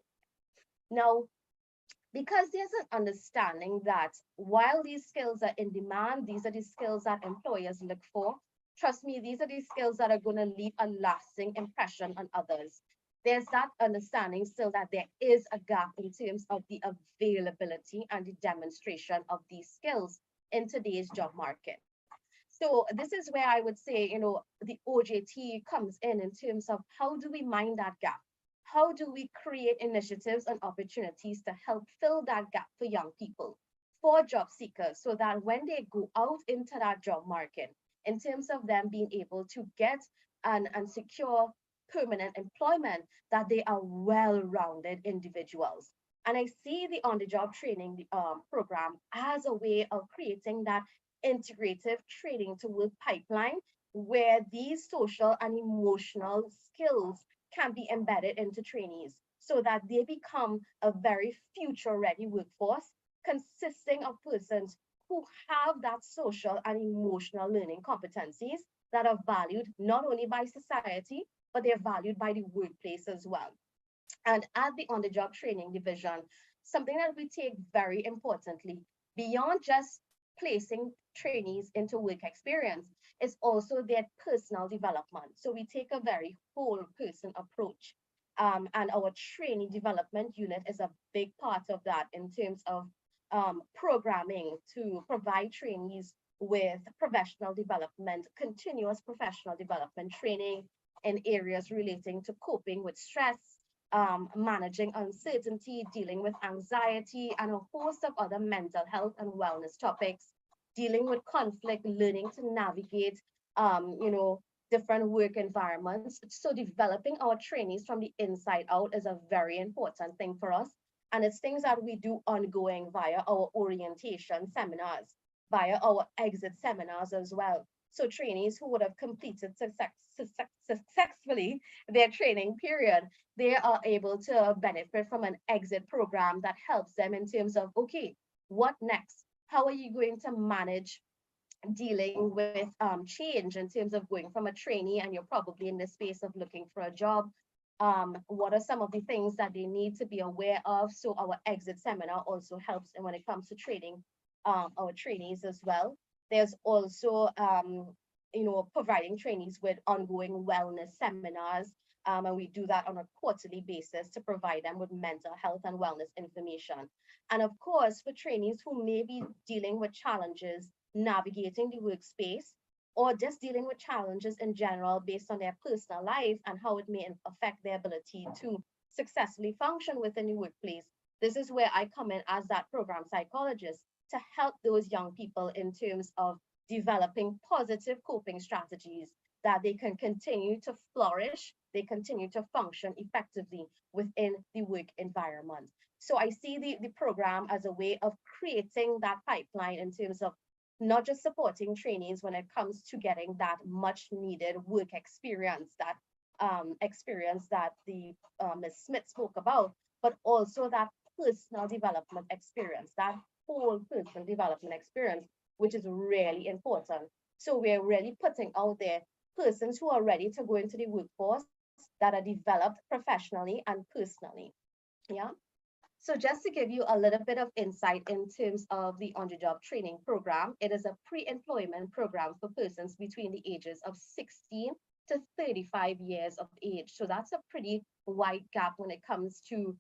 Now, because there's an understanding that while these skills are in demand, these are the skills that employers look for. Trust me, these are the skills that are going to leave a lasting impression on others. There's that understanding still that there is a gap in terms of the availability and the demonstration of these skills in today's job market. So this is where I would say, you know, the OJT comes in terms of, how do we mind that gap? How do we create initiatives and opportunities to help fill that gap for young people, for job seekers, so that when they go out into that job market, in terms of them being able to get and secure permanent employment, that they are well-rounded individuals. And I see the on-the-job training program as a way of creating that integrative training to work pipeline, where these social and emotional skills can be embedded into trainees, so that they become a very future-ready workforce consisting of persons who have that social and emotional learning competencies that are valued not only by society, but they're valued by the workplace as well. And at the on-the-job training division, something that we take very importantly, beyond just placing trainees into work experience, is also their personal development. So we take a very whole person approach. And our training development unit is a big part of that in terms of programming to provide trainees with professional development, continuous professional development training in areas relating to coping with stress, managing uncertainty, dealing with anxiety, and a host of other mental health and wellness topics, dealing with conflict, learning to navigate, different work environments. So developing our trainees from the inside out is a very important thing for us. And it's things that we do ongoing via our orientation seminars, via our exit seminars as well. So trainees who would have completed successfully their training period, they are able to benefit from an exit program that helps them in terms of, okay, what next? How are you going to manage dealing with change in terms of going from a trainee and you're probably in the space of looking for a job? What are some of the things that they need to be aware of? So our exit seminar also helps when it comes to training our trainees as well. There's also, providing trainees with ongoing wellness seminars, and we do that on a quarterly basis to provide them with mental health and wellness information. And of course, for trainees who may be dealing with challenges navigating the workspace, or just dealing with challenges in general based on their personal life and how it may affect their ability to successfully function within the workplace, this is where I come in as that program psychologist to help those young people in terms of developing positive coping strategies that they can continue to flourish, they continue to function effectively within the work environment. So I see the program as a way of creating that pipeline in terms of not just supporting trainees when it comes to getting that much needed work experience, that experience that the Ms. Smith spoke about, but also that personal development experience, that whole person development experience, which is really important. So we're really putting out there persons who are ready to go into the workforce that are developed professionally and personally. Yeah. So just to give you a little bit of insight in terms of the on-the-job training program, it is a pre-employment program for persons between the ages of 16 to 35 years of age. So that's a pretty wide gap when it comes to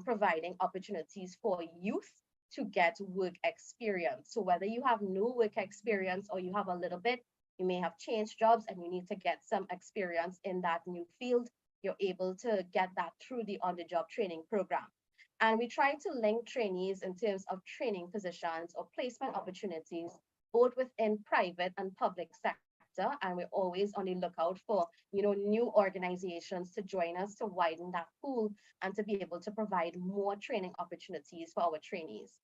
providing opportunities for youth to get work experience. So whether you have no work experience or you have a little bit, you may have changed jobs and you need to get some experience in that new field, you're able to get that through the on-the-job training program. And we try to link trainees in terms of training positions or placement opportunities, both within private and public sector. And we're always on the lookout for, new organizations to join us to widen that pool and to be able to provide more training opportunities for our trainees.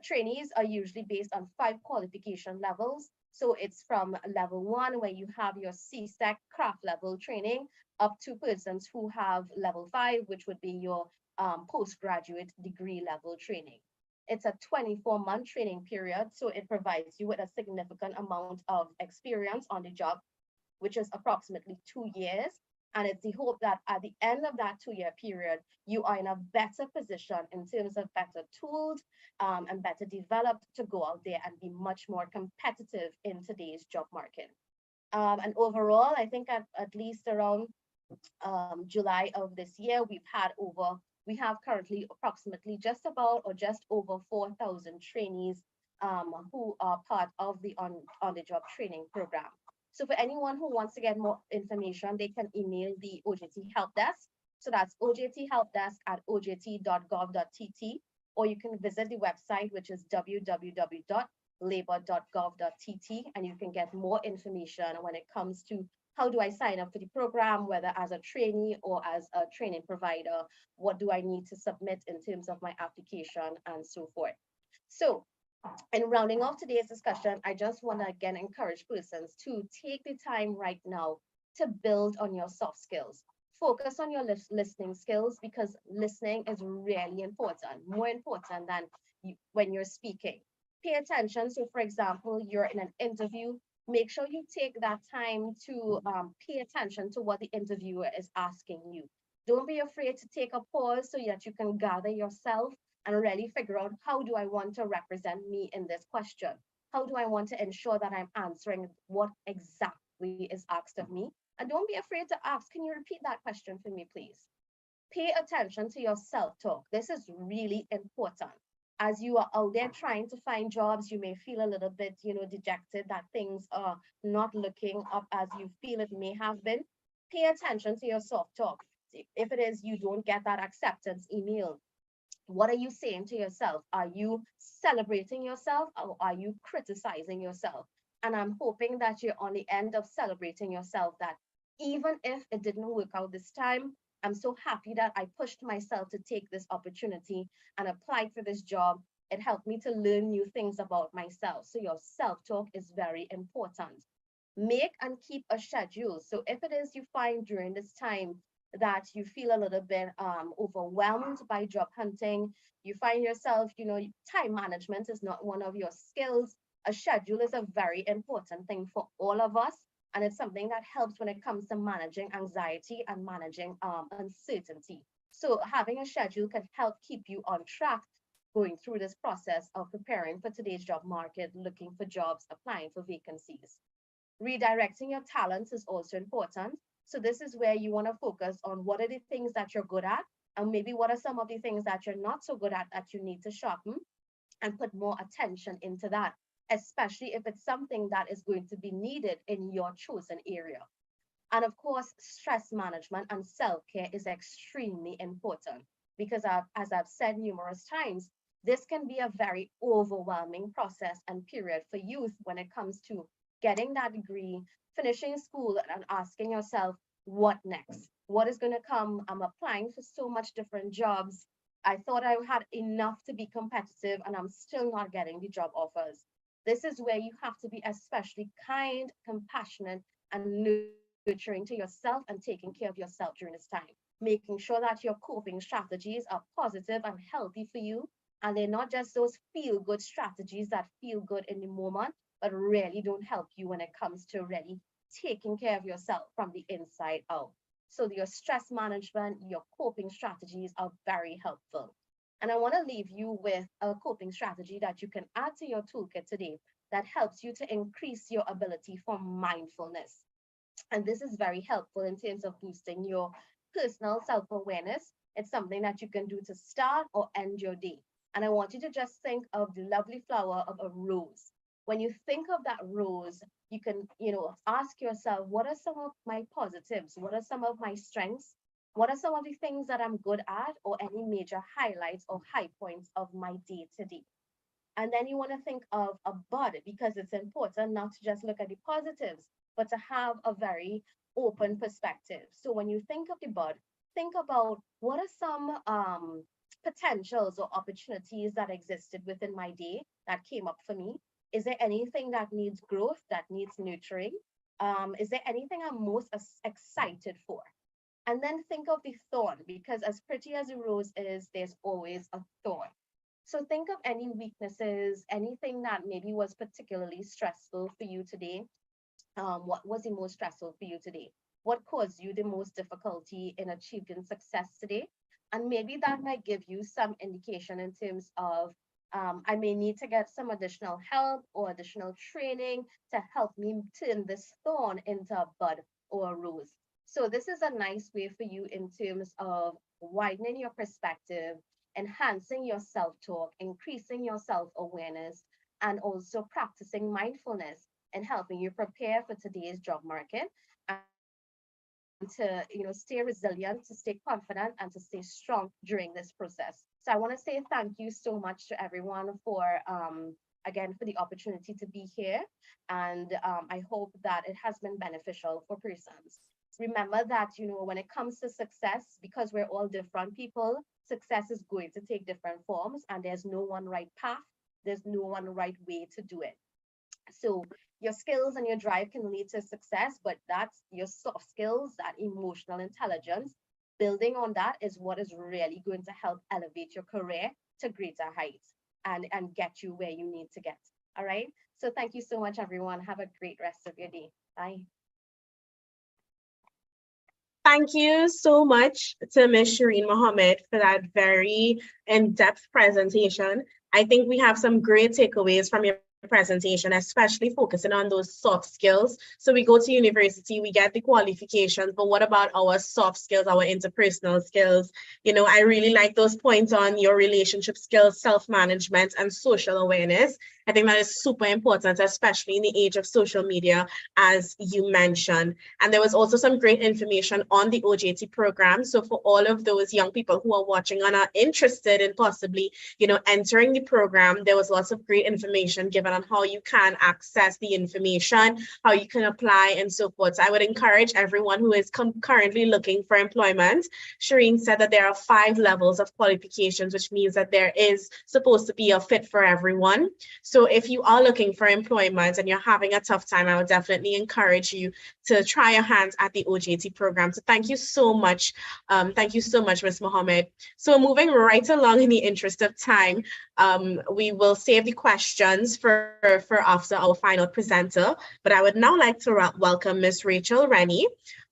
Trainees are usually based on 5 qualification levels. So it's from level 1, where you have your CSEC craft level training, up to persons who have level 5, which would be your postgraduate degree level training. It's a 24-month training period, so it provides you with a significant amount of experience on the job, which is approximately 2 years. And it's the hope that at the end of that 2-year period, you are in a better position in terms of better tools and better developed to go out there and be much more competitive in today's job market. And overall, I think at least around July of this year, we have currently approximately just about or just over 4,000 trainees who are part of the on-the-job training program. So for anyone who wants to get more information, they can email the OJT help desk. So that's ojthelpdesk@ojt.gov.tt, or you can visit the website, which is www.labor.gov.tt, and you can get more information when it comes to how do I sign up for the program, whether as a trainee or as a training provider, what do I need to submit in terms of my application and so forth. So in rounding off today's discussion, I just want to again encourage persons to take the time right now to build on your soft skills. Focus on your listening skills, because listening is really important, more important than when you're speaking. Pay attention. So for example, you're in an interview, make sure you take that time to pay attention to what the interviewer is asking you. Don't be afraid to take a pause so that you can gather yourself and really figure out, how do I want to represent me in this question? How do I want to ensure that I'm answering what exactly is asked of me? And don't be afraid to ask, can you repeat that question for me, please? Pay attention to your self-talk. This is really important. As you are out there trying to find jobs, you may feel a little bit, dejected that things are not looking up as you feel it may have been. Pay attention to your self-talk. If it is you don't get that acceptance email, what are you saying to yourself? Are you celebrating yourself, or are you criticizing yourself? And I'm hoping that you're on the end of celebrating yourself, that even if it didn't work out this time, I'm so happy that I pushed myself to take this opportunity and applied for this job. It helped me to learn new things about myself. So your self-talk is very important. Make and keep a schedule. So if it is you find during this time that you feel a little bit overwhelmed by job hunting, you find yourself, time management is not one of your skills, a schedule is a very important thing for all of us. And it's something that helps when it comes to managing anxiety and managing uncertainty. So having a schedule can help keep you on track going through this process of preparing for today's job market, looking for jobs, applying for vacancies. Redirecting your talents is also important. So this is where you want to focus on what are the things that you're good at, and maybe what are some of the things that you're not so good at that you need to sharpen, and put more attention into that, especially if it's something that is going to be needed in your chosen area. And of course, stress management and self-care is extremely important, because as I've said numerous times, this can be a very overwhelming process and period for youth when it comes to getting that degree, finishing school, and asking yourself, what next? What is going to come? I'm applying for so much different jobs. I thought I had enough to be competitive, and I'm still not getting the job offers. This is where you have to be especially kind, compassionate, and nurturing to yourself and taking care of yourself during this time, making sure that your coping strategies are positive and healthy for you. And they're not just those feel-good strategies that feel good in the moment, but really don't help you when it comes to really taking care of yourself from the inside out. So your stress management, your coping strategies are very helpful. And I want to leave you with a coping strategy that you can add to your toolkit today that helps you to increase your ability for mindfulness. And this is very helpful in terms of boosting your personal self-awareness. It's something that you can do to start or end your day. And I want you to just think of the lovely flower of a rose. When you think of that rose, you can, ask yourself, what are some of my positives? What are some of my strengths? What are some of the things that I'm good at, or any major highlights or high points of my day to day? And then you want to think of a bud, because it's important not to just look at the positives, but to have a very open perspective. So when you think of the bud, think about what are some potentials or opportunities that existed within my day that came up for me. Is there anything that needs growth, that needs nurturing? Is there anything I'm most excited for? And then think of the thorn, because as pretty as a rose is, there's always a thorn. So think of any weaknesses, anything that maybe was particularly stressful for you today. What was the most stressful for you today? What caused you the most difficulty in achieving success today? And maybe that might give you some indication in terms of, I may need to get some additional help or additional training to help me turn this thorn into a bud or a rose. So this is a nice way for you in terms of widening your perspective, enhancing your self-talk, increasing your self-awareness, and also practicing mindfulness and helping you prepare for today's job market and to stay resilient, to stay confident, and to stay strong during this process. So I want to say thank you so much to everyone for again for the opportunity to be here, and I hope that it has been beneficial for persons. Remember that when it comes to success, because we're all different people, success is going to take different forms, and there's no one right path, there's no one right way to do it. So your skills and your drive can lead to success, but that's your soft skills, that emotional intelligence. Building on that is what is really going to help elevate your career to greater heights and get you where you need to get. All right. So thank you so much, everyone. Have a great rest of your day. Bye. Thank you so much to Ms. Shireen Mohammed for that very in-depth presentation. I think we have some great takeaways from your presentation, especially focusing on those soft skills. So we go to university, we get the qualifications, but what about our soft skills, our interpersonal skills? I really like those points on your relationship skills, self-management, and social awareness. I think that is super important, especially in the age of social media, as you mentioned. And there was also some great information on the OJT program. So for all of those young people who are watching and are interested in possibly, entering the program, there was lots of great information given on how you can access the information, how you can apply, and so forth. So I would encourage everyone who is currently looking for employment. Shireen said that there are 5 levels of qualifications, which means that there is supposed to be a fit for everyone. So if you are looking for employment and you're having a tough time, I would definitely encourage you to try your hands at the OJT program. So thank you so much. Thank you so much, Ms. Mohammed. So moving right along in the interest of time, we will save the questions for after our final presenter. But I would now like to welcome Ms. Rachel Rennie,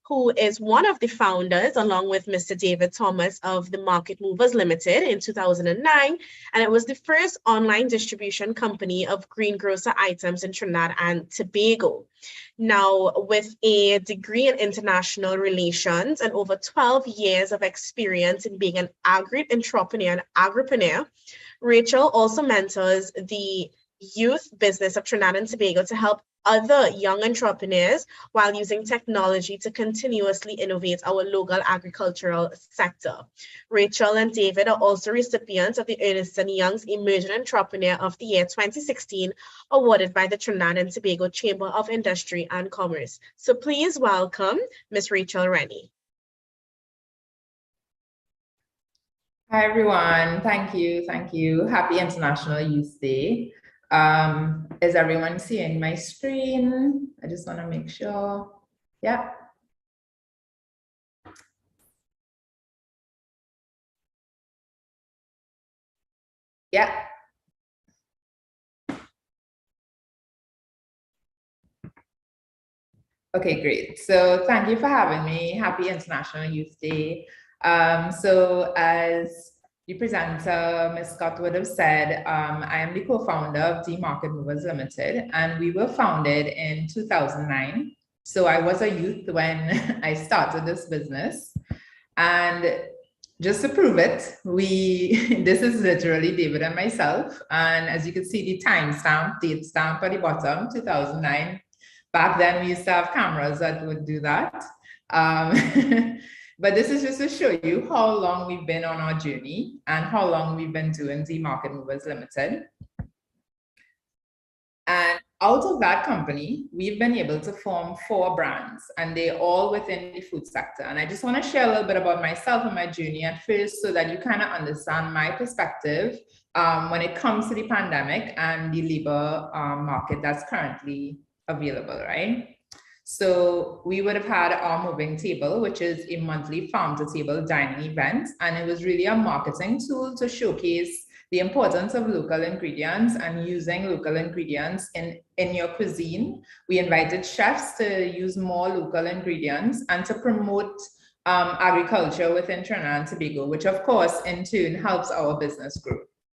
who is one of the founders, along with Mr. David Thomas, of the Market Movers Limited in 2009. And it was the first online distribution company of greengrocer items in Trinidad and Tobago. Now, with a degree in international relations and over 12 years of experience in being an agri-entrepreneur and agripreneur, Rachel also mentors the youth business of Trinidad and Tobago to help other young entrepreneurs while using technology to continuously innovate our local agricultural sector. Rachel and David are also recipients of the Ernst & Young's Emerging Entrepreneur of the Year 2016, awarded by the Trinidad and Tobago Chamber of Industry and Commerce. So please welcome Ms. Rachel Rennie. Hi, everyone. Thank you. Thank you. Happy International Youth Day. Is everyone seeing my screen? I just want to make sure. Yeah. Yeah. Okay, great. So thank you for having me. Happy International Youth Day. So as the presenter, Ms. Scott would have said, I am the co-founder of The Market Movers Limited, and we were founded in 2009. So I was a youth when I started this business. And just to prove it, this is literally David and myself. And as you can see, the timestamp, date stamp at the bottom, 2009. Back then, we used to have cameras that would do that. But this is just to show you how long we've been on our journey and how long we've been doing The Market Movers Limited. And out of that company, we've been able to form 4 brands, and they're all within the food sector. And I just want to share a little bit about myself and my journey at first so that you kind of understand my perspective when it comes to the pandemic and the labor market that's currently available, right? So we would have had our moving table, which is a monthly farm-to-table dining event. And it was really a marketing tool to showcase the importance of local ingredients and using local ingredients in your cuisine. We invited chefs to use more local ingredients and to promote agriculture within Trinidad and Tobago, which of course in turn helps our business grow,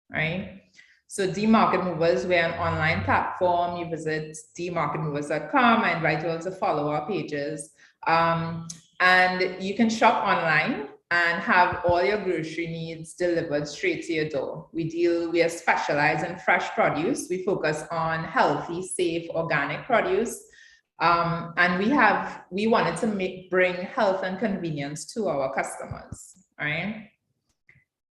right? So The Market Movers, we're an online platform. You visit themarketmovers.com. I invite you all to follow our pages. And you can shop online and have all your grocery needs delivered straight to your door. We are specialized in fresh produce. We focus on healthy, safe, organic produce. And we wanted to bring health and convenience to our customers, right?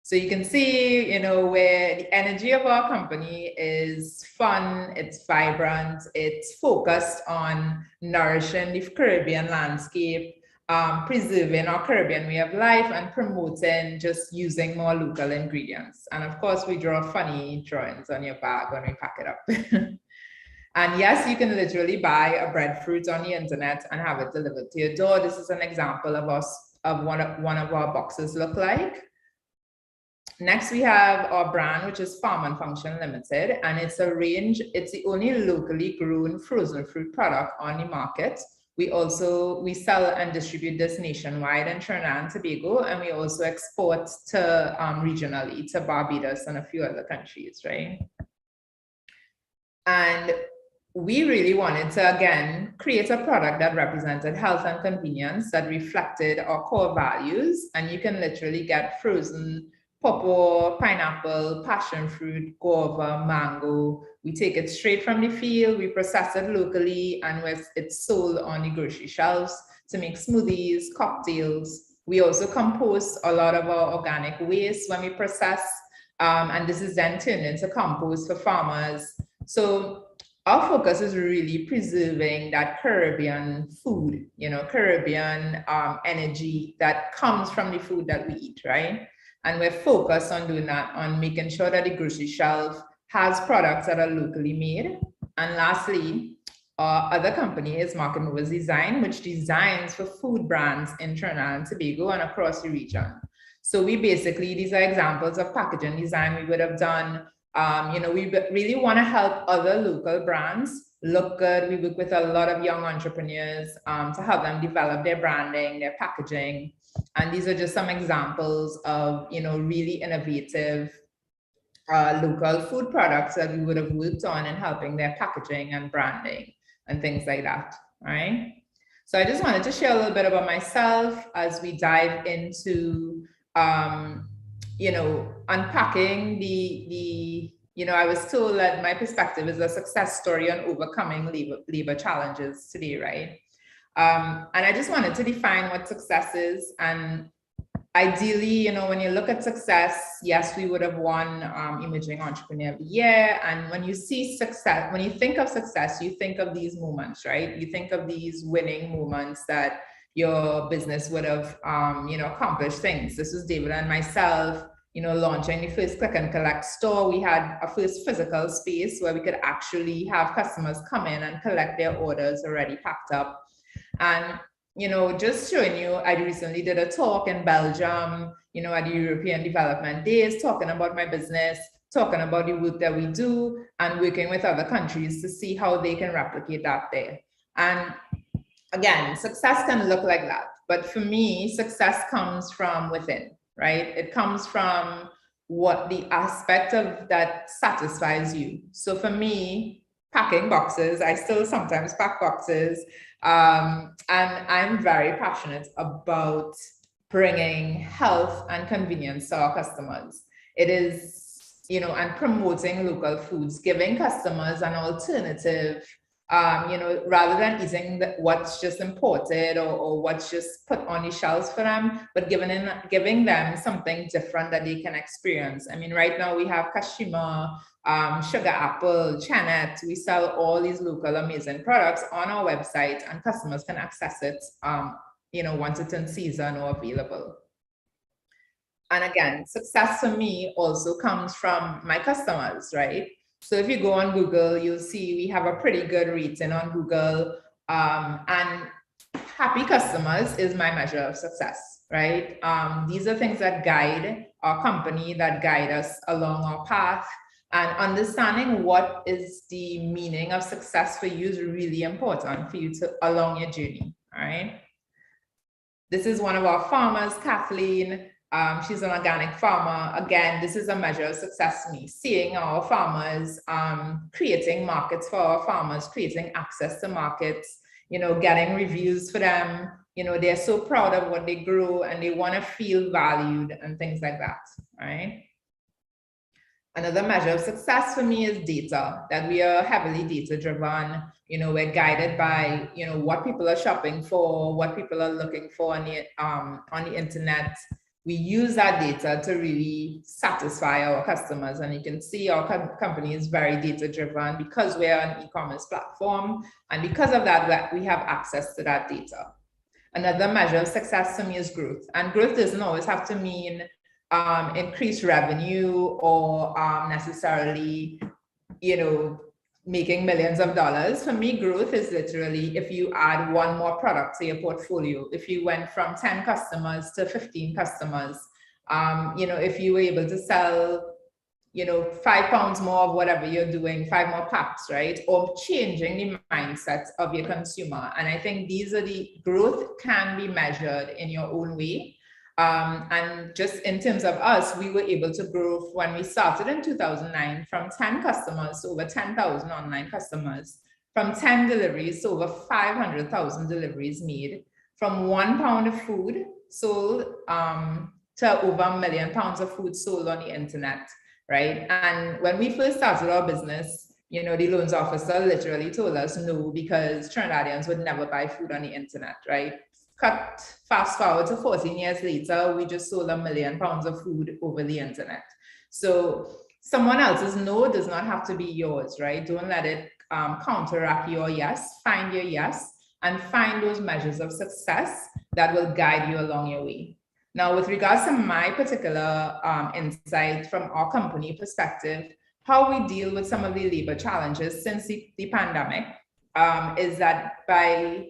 So you can see, where the energy of our company is fun, it's vibrant, it's focused on nourishing the Caribbean landscape, preserving our Caribbean way of life, and promoting just using more local ingredients. And of course, we draw funny drawings on your bag when we pack it up. And yes, you can literally buy a breadfruit on the internet and have it delivered to your door. This is an example of one of our boxes look like. Next, we have our brand, which is Farm and Function Limited, and it's the only locally grown frozen fruit product on the market. We sell and distribute this nationwide in Trinidad and Tobago, and we also export to regionally to Barbados and a few other countries, right? And we really wanted to, again, create a product that represented health and convenience, that reflected our core values, and you can literally get frozen pawpaw, pineapple, passion fruit, guava, mango. We take it straight from the field, we process it locally, and it's sold on the grocery shelves to make smoothies, cocktails. We also compost a lot of our organic waste when we process, and this is then turned into compost for farmers. So our focus is really preserving that Caribbean food, Caribbean energy that comes from the food that we eat, right? And we're focused on doing that, on making sure that the grocery shelf has products that are locally made. And lastly, our other company is Market Movers Design, which designs for food brands in Trinidad and Tobago and across the region. So these are examples of packaging design we would have done. We really want to help other local brands look good. We work with a lot of young entrepreneurs to help them develop their branding, their packaging. And these are just some examples of, really innovative local food products that we would have worked on in helping their packaging and branding and things like that, right? So I just wanted to share a little bit about myself as we dive into, unpacking I was told that my perspective is a success story on overcoming labor challenges today, right? And I just wanted to define what success is. And ideally, when you look at success, yes, we would have won Emerging Entrepreneur of the Year. And when you see success, when you think of success, you think of these moments, right? You think of these winning moments that your business would have, accomplished things. This was David and myself launching the first click and collect store, we had a first physical space where we could actually have customers come in and collect their orders already packed up. And, just showing you, I recently did a talk in Belgium, at the European Development Days, talking about my business, talking about the work that we do, and working with other countries to see how they can replicate that there. And again, success can look like that. But for me, success comes from within, right? It comes from what the aspect of that satisfies you. So for me, packing boxes, I still sometimes pack boxes. And I'm very passionate about bringing health and convenience to our customers. It is, and promoting local foods, giving customers an alternative, rather than eating what's just imported or what's just put on the shelves for them, but giving them something different that they can experience. I mean, right now we have Kashima, Sugar Apple, Chenet. We sell all these local amazing products on our website, and customers can access it, once it's in season or available. And again, success for me also comes from my customers, right? So if you go on Google, you'll see we have a pretty good rating on Google, and happy customers is my measure of success, right? These are things that guide our company, that guide us along our path, and understanding what is the meaning of success for you is really important for you to along your journey, all right? This is one of our farmers, Kathleen. She's an organic farmer. Again, this is a measure of success for me, seeing our farmers, creating markets for our farmers, creating access to markets, getting reviews for them. They're so proud of what they grow and they want to feel valued and things like that, right? Another measure of success for me is data, that we are heavily data driven. We're guided by, what people are shopping for, what people are looking for on the internet. We use that data to really satisfy our customers. And you can see our company is very data driven because we're an e-commerce platform. And because of that, we have access to that data. Another measure of success to me is growth. And growth doesn't always have to mean increased revenue or necessarily, making millions of dollars. For me, growth is literally if you add one more product to your portfolio. If you went from 10 customers to 15 customers, if you were able to sell, 5 pounds more of whatever you're doing, 5 more packs, right? Or changing the mindset of your consumer. And I think these are the growth can be measured in your own way. And just in terms of us, we were able to grow when we started in 2009 from 10 customers to over 10,000 online customers, from 10 deliveries to over 500,000 deliveries made, from 1 pound of food sold to over 1 million pounds of food sold on the internet, right? And when we first started our business, the loans officer literally told us no, because Trinidadians would never buy food on the internet, right? Fast forward to 14 years later, we just sold 1 million pounds of food over the internet. So someone else's no does not have to be yours, right? Don't let it counteract your yes. Find your yes and find those measures of success that will guide you along your way. Now, with regards to my particular insight from our company perspective, how we deal with some of the labor challenges since the pandemic is that by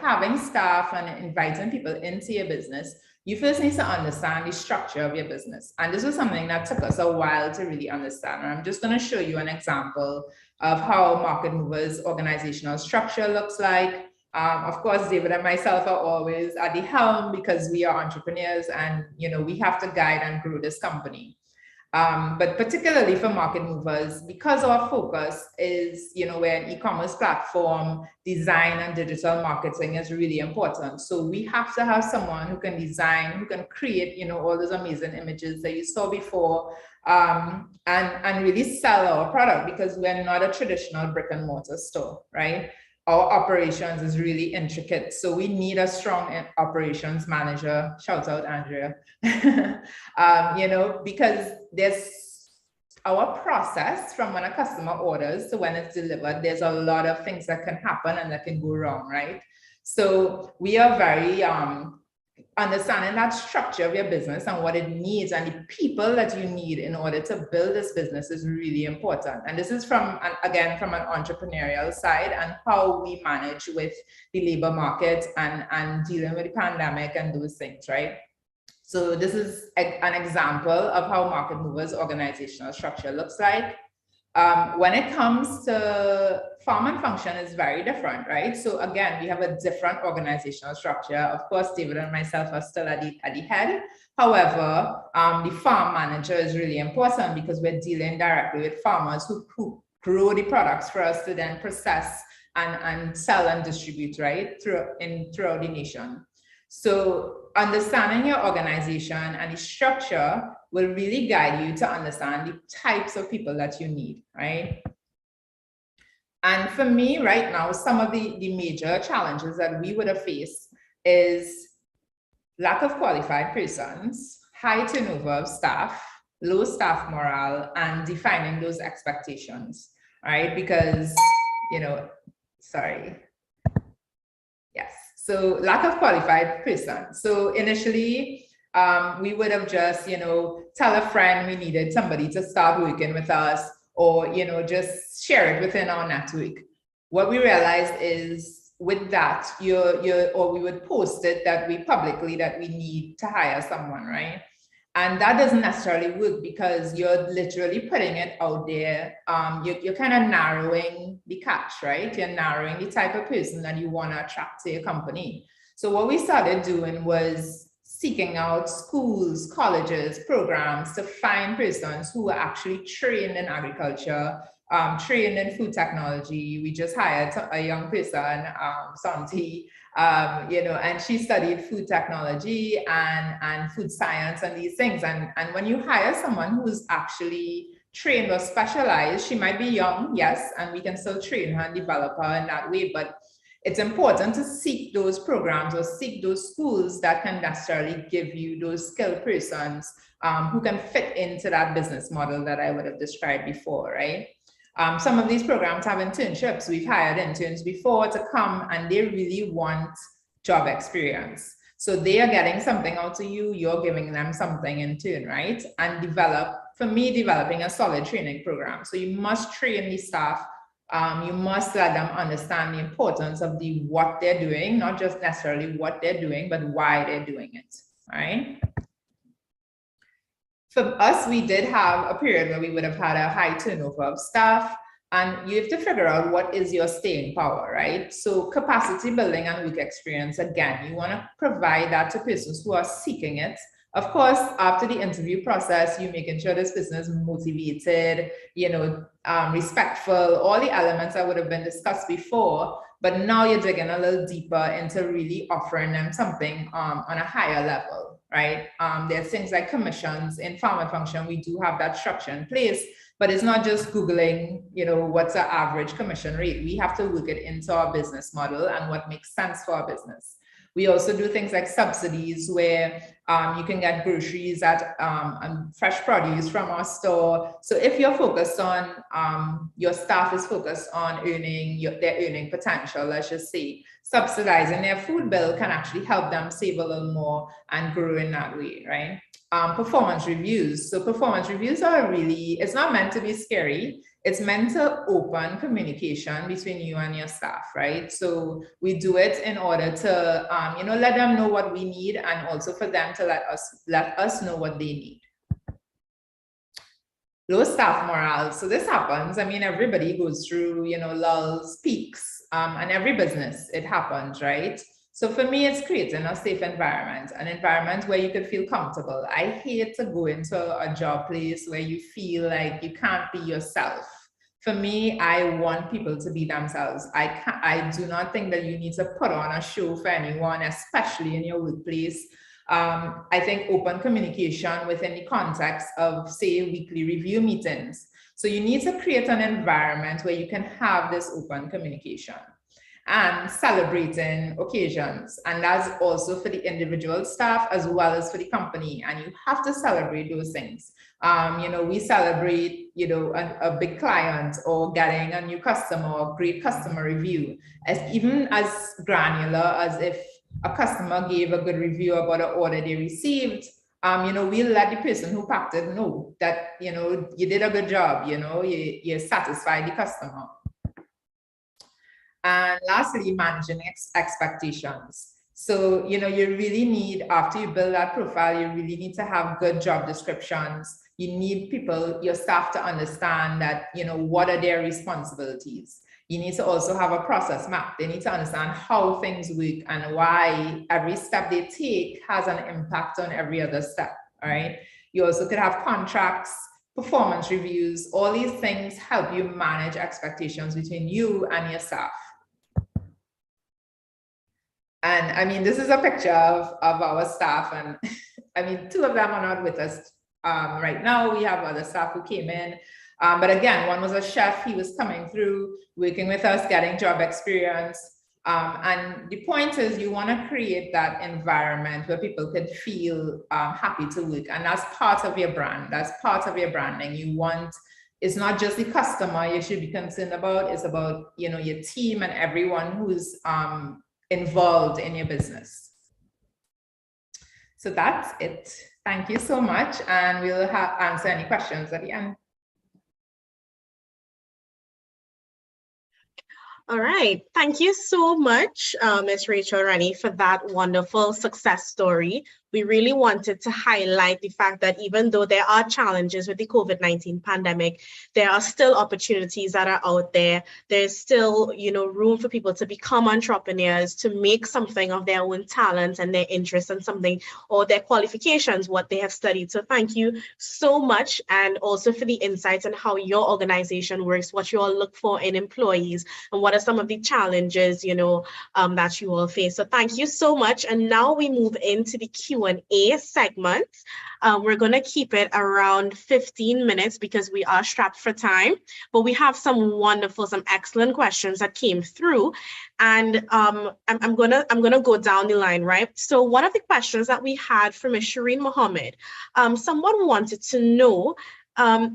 having staff and inviting people into your business, you first need to understand the structure of your business. And this was something that took us a while to really understand. And I'm just going to show you an example of how Market Mover's organizational structure looks like. Of course, David and myself are always at the helm because we are entrepreneurs and, we have to guide and grow this company. But particularly for Market Movers, because our focus is, we're an e-commerce platform, design and digital marketing is really important. So we have to have someone who can design, who can create, all those amazing images that you saw before, and really sell our product, because we're not a traditional brick and mortar store, right? Our operations is really intricate. So we need a strong operations manager. Shout out, Andrea. Because there's our process from when a customer orders to when it's delivered, there's a lot of things that can happen and that can go wrong, right? So we are very understanding that structure of your business and what it needs and the people that you need in order to build this business is really important. And this is again, from an entrepreneurial side and how we manage with the labor market and dealing with the pandemic and those things, right? So this is an example of how Market Mover's organizational structure looks like. When it comes to form and function, is very different, right? So again, we have a different organizational structure. Of course, David and myself are still at the head. However, the farm manager is really important because we're dealing directly with farmers who grow the products for us to then process and sell and distribute, right, throughout the nation. So understanding your organization and the structure will really guide you to understand the types of people that you need, right? And for me right now, some of the major challenges that we would have faced is lack of qualified persons, high turnover of staff, low staff morale, and defining those expectations, right? Because, yes. So lack of qualified persons. So initially, we would have just, tell a friend we needed somebody to start working with us, or, just share it within our network. What we realized is with that, or we would post it that we need to hire someone, right? And that doesn't necessarily work because you're literally putting it out there. You're kind of narrowing the catch, right? You're narrowing the type of person that you want to attract to your company. So what we started doing was seeking out schools, colleges, programs to find persons who are actually trained in agriculture, trained in food technology. We just hired a young person, Santi, and she studied food technology and food science and these things. And when you hire someone who's actually trained or specialized, she might be young, yes, and we can still train her and develop her in that way. But it's important to seek those programs or seek those schools that can necessarily give you those skilled persons who can fit into that business model that I would have described before, right? Some of these programs have internships. We've hired interns before to come and they really want job experience. So they are getting something out of you, you're giving them something in turn, right? And developing a solid training program. So you must train the staff. You must let them understand the importance of what they're doing, not just necessarily what they're doing, but why they're doing it, right? For us, we did have a period where we would have had a high turnover of staff, and you have to figure out what is your staying power, right? So capacity building and work experience, again, you want to provide that to persons who are seeking it. Of course, after the interview process, you're making sure this person is motivated, respectful, all the elements that would have been discussed before, but now you're digging a little deeper into really offering them something on a higher level, right? There's things like commissions. In Farm and Function, we do have that structure in place, but it's not just Googling, what's the average commission rate. We have to work it into our business model and what makes sense for our business. We also do things like subsidies where you can get groceries and fresh produce from our store. So if you're focused on, your staff is focused on their earning potential, let's just say, subsidizing their food bill can actually help them save a little more and grow in that way, right? Performance reviews. So performance reviews are it's not meant to be scary. It's meant to open communication between you and your staff, right? So we do it in order to, let them know what we need and also for them to let us know what they need. Low staff morale. So this happens. I mean, everybody goes through, lulls, peaks, and every business, it happens, right? So for me, it's creating a safe environment, an environment where you can feel comfortable. I hate to go into a job place where you feel like you can't be yourself. For me, I want people to be themselves. I do not think that you need to put on a show for anyone, especially in your workplace. I think open communication within the context of, say, weekly review meetings. So you need to create an environment where you can have this open communication. And celebrating occasions, and that's also for the individual staff as well as for the company, and you have to celebrate those things. We celebrate, a big client or getting a new customer or great customer review, even as granular as if a customer gave a good review about an order they received, we'll let the person who packed it know that, you did a good job, you satisfied the customer. And lastly, managing expectations. So, you really need, after you build that profile, you really need to have good job descriptions. You need your staff to understand that, what are their responsibilities. You need to also have a process map. They need to understand how things work and why every step they take has an impact on every other step, all right? You also could have contracts, performance reviews. All these things help you manage expectations between you and your staff. And I mean, this is a picture of our staff, and I mean, two of them are not with us right now. We have other staff who came in, but again, one was a chef. He was coming through, working with us, getting job experience. And the point is, you want to create that environment where people can feel happy to work, and that's part of your brand. That's part of your branding. It's not just the customer you should be concerned about. It's about your team and everyone who's involved in your business. So that's it. Thank you so much, and we'll answer any questions at the end. All right. Thank you so much, Ms. Rachel Rennie, for that wonderful success story. We really wanted to highlight the fact that even though there are challenges with the COVID-19 pandemic, there are still opportunities that are out there. There's still, room for people to become entrepreneurs, to make something of their own talents and their interests and something, or their qualifications, what they have studied. So thank you so much. And also for the insights on how your organization works, what you all look for in employees, and what are some of the challenges, that you all face. So thank you so much. And now we move into the Q&A segment. We're going to keep it around 15 minutes because we are strapped for time, but we have some excellent questions that came through, and I'm gonna go down the line, right? So one of the questions that we had from Ms. Shireen Mohammed, someone wanted to know,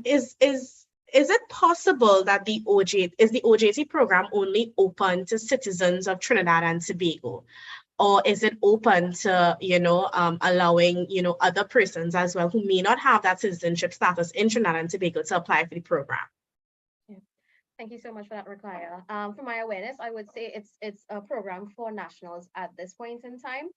is it possible that the OJT program only open to citizens of Trinidad and Tobago? Or is it open to, allowing, other persons as well who may not have that citizenship status in Trinidad and Tobago to apply for the program? Yeah. Thank you so much for that, Rakaya. From my awareness, I would say it's a program for nationals at this point in time.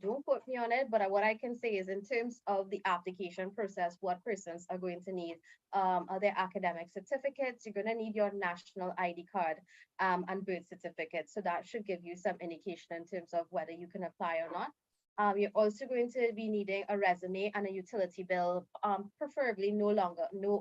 Don't quote me on it, but what I can say is in terms of the application process, what persons are going to need are their academic certificates. You're going to need your national ID card and birth certificate. So that should give you some indication in terms of whether you can apply or not. You're also going to be needing a resume and a utility bill, preferably no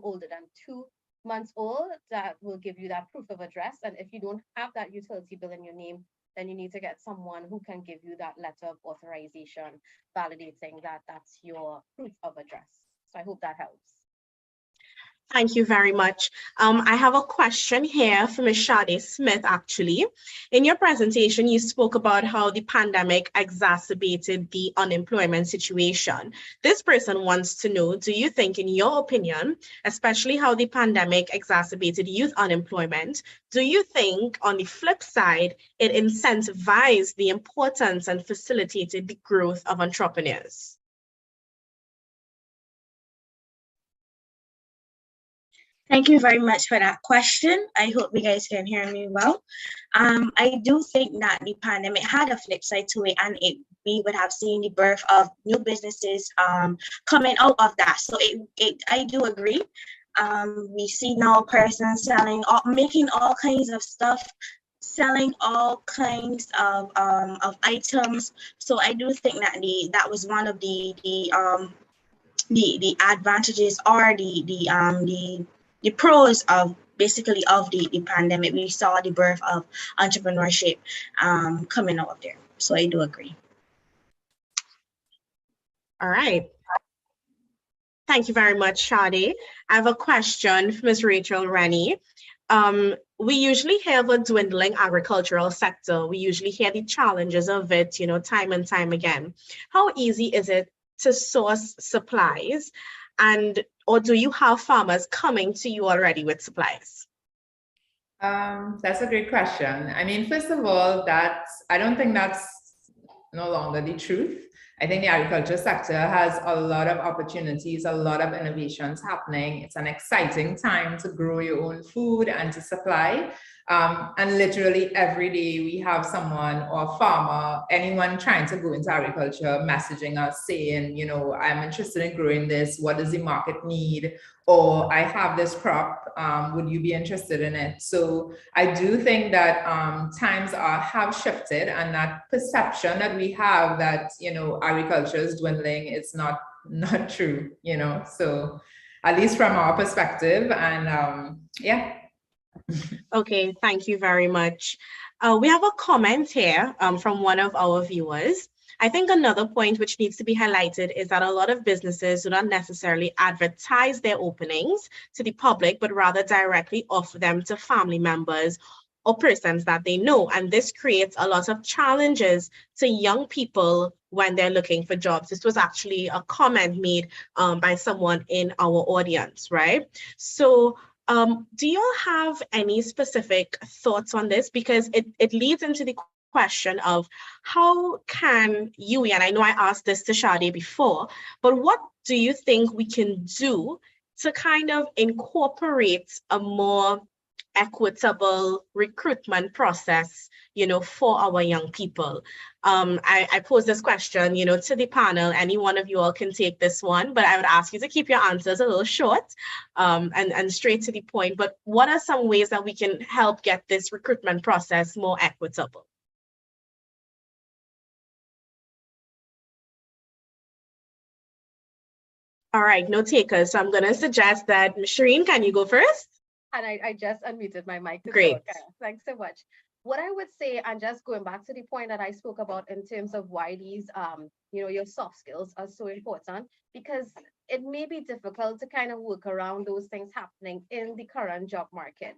older than 2 months old. That will give you that proof of address. And if you don't have that utility bill in your name, then you need to get someone who can give you that letter of authorization validating that that's your proof of address. So I hope that helps. Thank you very much. I have a question here from Ms. Shady Smith, actually. In your presentation, you spoke about how the pandemic exacerbated the unemployment situation. This person wants to know, do you think, in your opinion, especially how the pandemic exacerbated youth unemployment, do you think, on the flip side, it incentivized the importance and facilitated the growth of entrepreneurs? Thank you very much for that question. I hope you guys can hear me well. I do think that the pandemic had a flip side to it, and we would have seen the birth of new businesses coming out of that. So I do agree. We see now persons selling, making all kinds of stuff, selling all kinds of items. So I do think that that was one of the advantages, or the pros of the pandemic. We saw the birth of entrepreneurship coming out of there. So I do agree. All right. Thank you very much, Shadi. I have a question for Ms. Rachel Rennie. We usually have a dwindling agricultural sector. We usually hear the challenges of it, time and time again. How easy is it to source supplies, or do you have farmers coming to you already with supplies? That's a great question. I mean, first of all, I don't think that's no longer the truth. I think the agriculture sector has a lot of opportunities, a lot of innovations happening. It's an exciting time to grow your own food and to supply. And literally every day we have someone or farmer, anyone trying to go into agriculture, messaging us saying, you know, I'm interested in growing this. What does the market need? Or I have this crop, would you be interested in it? So I do think that times have shifted, and that perception that we have that, you know, agriculture is dwindling, it's not true, you know, so at least from our perspective. And yeah. Okay, thank you very much. We have a comment here from one of our viewers. I think another point which needs to be highlighted is that a lot of businesses do not necessarily advertise their openings to the public, but rather directly offer them to family members or persons that they know. And this creates a lot of challenges to young people when they're looking for jobs. This was actually a comment made by someone in our audience, right? So do you all have any specific thoughts on this? Because it leads into the question of how can you, and I know I asked this to Shady before, but what do you think we can do to kind of incorporate a more equitable recruitment process, you know, for our young people? I pose this question, you know, to the panel. Any one of you all can take this one, but I would ask you to keep your answers a little short and straight to the point. But what are some ways that we can help get this recruitment process more equitable? All right, no takers. So I'm going to suggest that, Shireen, can you go first? And I just unmuted my mic. Great. Thanks so much. What I would say, and just going back to the point that I spoke about in terms of why these, you know, your soft skills are so important, because it may be difficult to kind of work around those things happening in the current job market.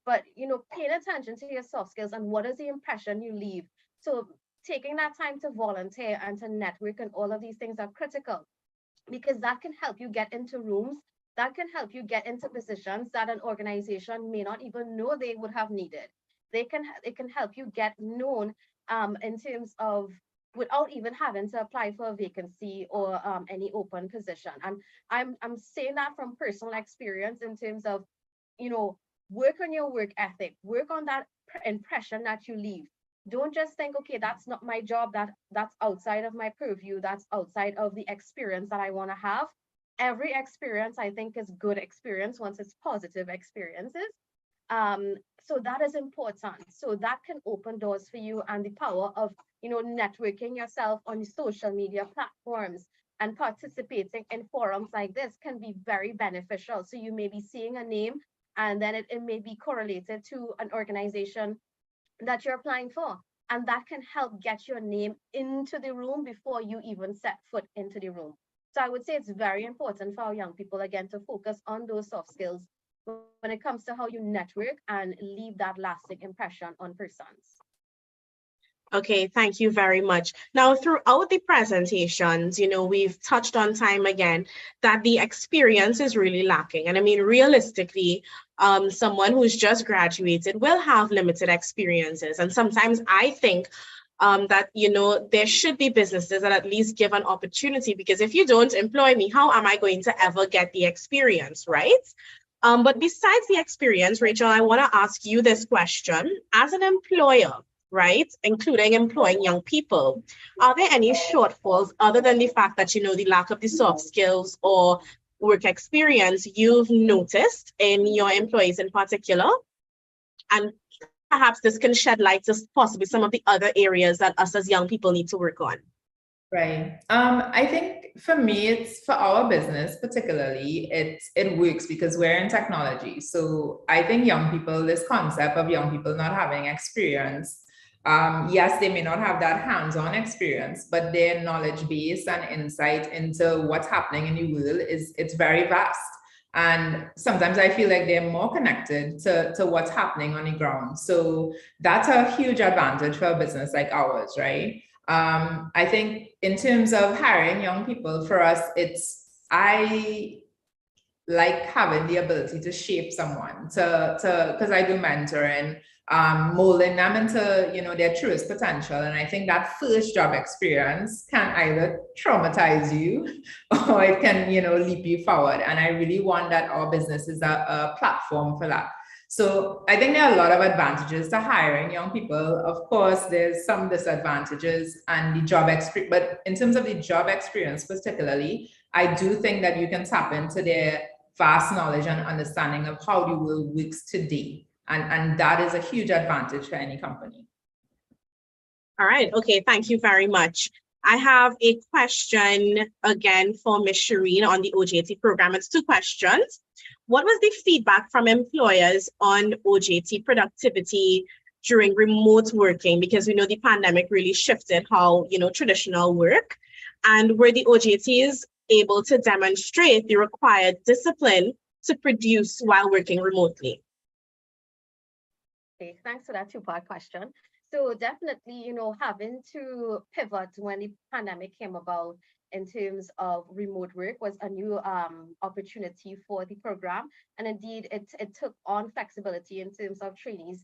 But, you know, paying attention to your soft skills and what is the impression you leave. So taking that time to volunteer and to network and all of these things are critical, because that can help you get into rooms, that can help you get into positions that an organization may not even know they would have needed. It can help you get known in terms of without even having to apply for a vacancy or any open position. And I'm saying that from personal experience in terms of, you know, work on your work ethic, work on that impression that you leave. Don't just think, okay, that's not my job, that's outside of my purview, that's outside of the experience that I want to have. Every experience, I think, is good experience once it's positive experiences. So that is important. So that can open doors for you, and the power of, you know, networking yourself on social media platforms and participating in forums like this can be very beneficial. So you may be seeing a name, and then it may be correlated to an organization that you're applying for. And that can help get your name into the room before you even set foot into the room. So I would say it's very important for our young people, again, to focus on those soft skills when it comes to how you network and leave that lasting impression on persons. Okay, thank you very much. Now, throughout the presentations, you know, we've touched on time again that the experience is really lacking. And I mean, realistically, someone who's just graduated will have limited experiences. And sometimes I think that, you know, there should be businesses that at least give an opportunity, because if you don't employ me, how am I going to ever get the experience, right? But besides the experience, Rachel, I want to ask you this question. As an employer, right, including employing young people, are there any shortfalls other than the fact that, you know, the lack of the soft skills or work experience you've noticed in your employees in particular? And perhaps this can shed light to possibly some of the other areas that us as young people need to work on. Right. I think for me, it's for our business particularly, it works because we're in technology. So I think young people, this concept of young people not having experience, yes, they may not have that hands-on experience, but their knowledge base and insight into what's happening in the world it's very vast. And sometimes I feel like they're more connected to what's happening on the ground. So that's a huge advantage for a business like ours, right? I think in terms of hiring young people, for us, I like having the ability to shape someone because I do mentoring. molding them into, their truest potential. And I think that first job experience can either traumatize you or it can, leap you forward. And I really want that our business is a platform for that. So I think there are a lot of advantages to hiring young people. Of course, there's some disadvantages and the job experience, but in terms of the job experience particularly, I do think that you can tap into their vast knowledge and understanding of how the world works today. And that is a huge advantage for any company. All right. Okay. Thank you very much. I have a question again for Ms. Shireen on the OJT program. It's two questions. What was the feedback from employers on OJT productivity during remote working? Because we know the pandemic really shifted how, traditional work. And were the OJTs able to demonstrate the required discipline to produce while working remotely? Okay, thanks for that two-part question. So definitely, having to pivot when the pandemic came about in terms of remote work was a new opportunity for the program. And indeed, it took on flexibility in terms of trainees,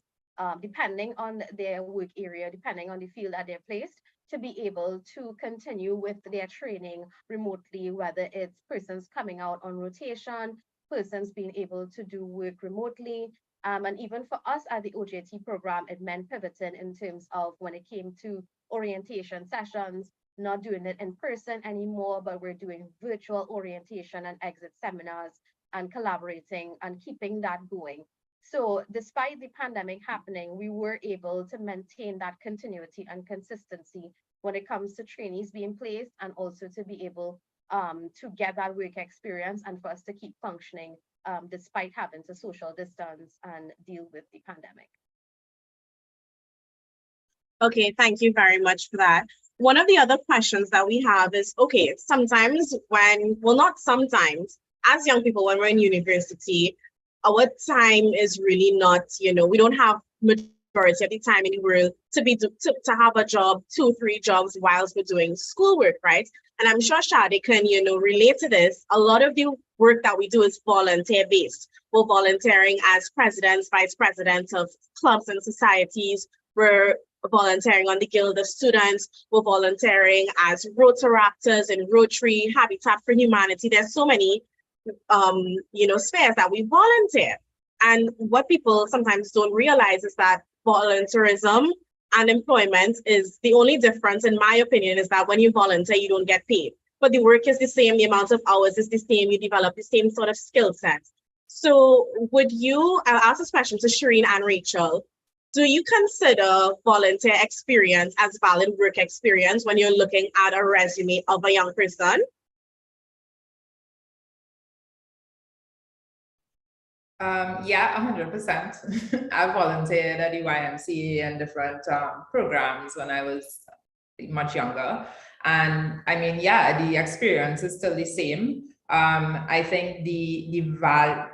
depending on their work area, depending on the field that they're placed, to be able to continue with their training remotely, whether it's persons coming out on rotation, persons being able to do work remotely. And even for us at the OJT program, it meant pivoting in terms of when it came to orientation sessions, not doing it in person anymore, but we're doing virtual orientation and exit seminars and collaborating and keeping that going. So despite the pandemic happening, we were able to maintain that continuity and consistency when it comes to trainees being placed and also to be able to get that work experience and for us to keep functioning despite having to social distance and deal with the pandemic. Okay, thank you very much for that. One of the other questions that we have is, okay, sometimes not sometimes, as young people, when we're in university, our time is really not, we don't have majority of the time in the world to have a job, 2-3 jobs whilst we're doing schoolwork, right? And I'm sure Shady can, relate to this. A lot of the work that we do is volunteer based. We're volunteering as presidents, vice presidents of clubs and societies. We're volunteering on the Guild of Students. We're volunteering as Rotaractors and Rotary, Habitat for Humanity. There's so many, spheres that we volunteer. And what people sometimes don't realize is that volunteerism and employment is the only difference, in my opinion, is that when you volunteer, you don't get paid. But the work is the same, the amount of hours is the same, you develop the same sort of skill set. So I'll ask this question to Shireen and Rachel. Do you consider volunteer experience as valid work experience when you're looking at a resume of a young person? Yeah, 100%. I volunteered at the YMCA and different programs when I was much younger. And I mean, yeah, the experience is still the same. I think the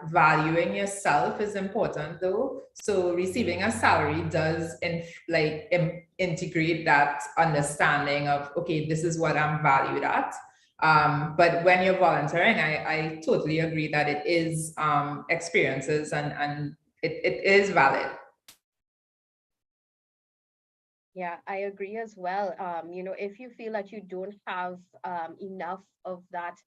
valuing yourself is important though. So receiving a salary does integrate that understanding of, okay, this is what I'm valued at. But when you're volunteering, I totally agree that it is experiences and it is valid. Yeah, I agree as well. If you feel that you don't have enough of that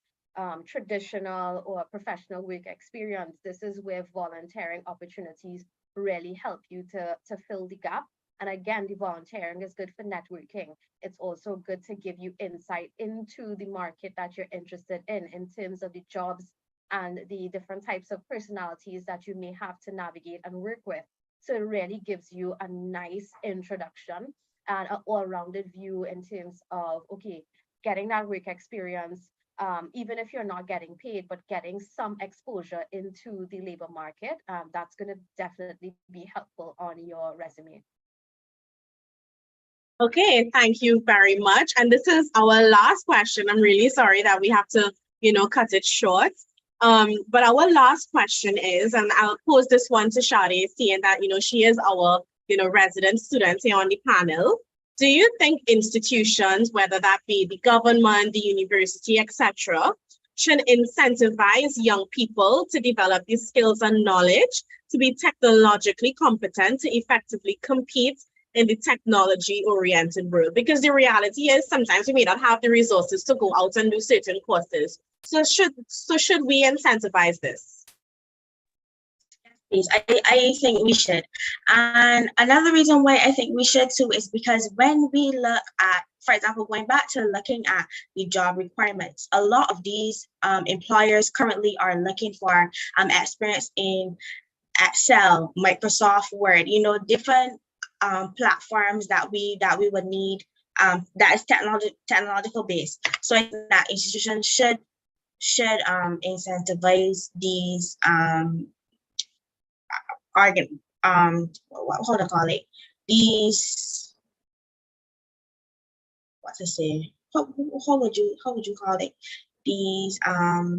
traditional or professional work experience, this is where volunteering opportunities really help you to fill the gap. And again, the volunteering is good for networking. It's also good to give you insight into the market that you're interested in terms of the jobs and the different types of personalities that you may have to navigate and work with. So it really gives you a nice introduction and an all-rounded view in terms of, okay, getting that work experience, even if you're not getting paid, but getting some exposure into the labor market, that's going to definitely be helpful on your resume. Okay, thank you very much. And this is our last question. I'm really sorry that we have to, cut it short. But our last question is, and I'll pose this one to Shady, seeing that, she is our, resident student here on the panel. Do you think institutions, whether that be the government, the university, etc., should incentivize young people to develop the skills and knowledge to be technologically competent to effectively compete in the technology-oriented world. Because the reality is sometimes we may not have the resources to go out and do certain courses. So should we incentivize this? Yes, I think we should. And another reason why I think we should too is because when we look at, for example, going back to looking at the job requirements, a lot of these employers currently are looking for experience in Excel, Microsoft Word, different platforms that we would need that is technological based. So I think that institutions should incentivize these what do I call it? These, what to say? How would you call it? These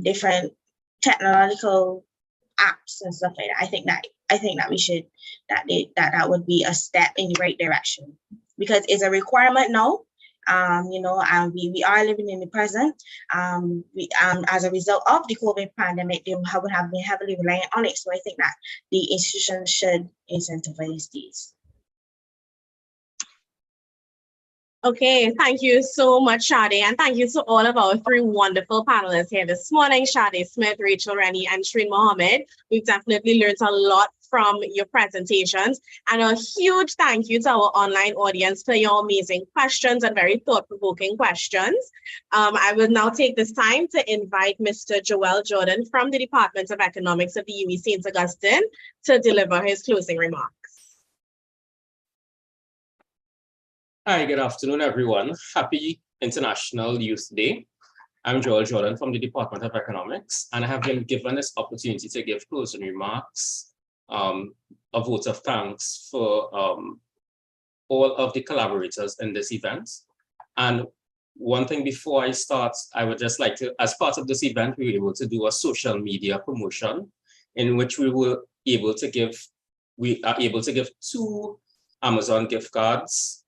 different technological apps and stuff like that. I think that we should that would be a step in the right direction, because it's a requirement now. We are living in the present. As a result of the COVID pandemic, they have been heavily reliant on it. So I think that the institutions should incentivize these. Okay, thank you so much, Shady, and thank you to all of our three wonderful panelists here this morning, Shady Smith, Rachel, Rennie, and Shireen Mohammed. We've definitely learned a lot from your presentations, and a huge thank you to our online audience for your amazing questions and very thought-provoking questions. I will now take this time to invite Mr. Joel Jordan from the Department of Economics of the UWI St. Augustine to deliver his closing remarks. Hi, good afternoon, everyone. Happy International Youth Day. I'm Joel Jordan from the Department of Economics, and I have been given this opportunity to give closing remarks, a vote of thanks for all of the collaborators in this event. And one thing before I start, I would just like to, as part of this event, we were able to do a social media promotion in which we are able to give 2 Amazon gift cards,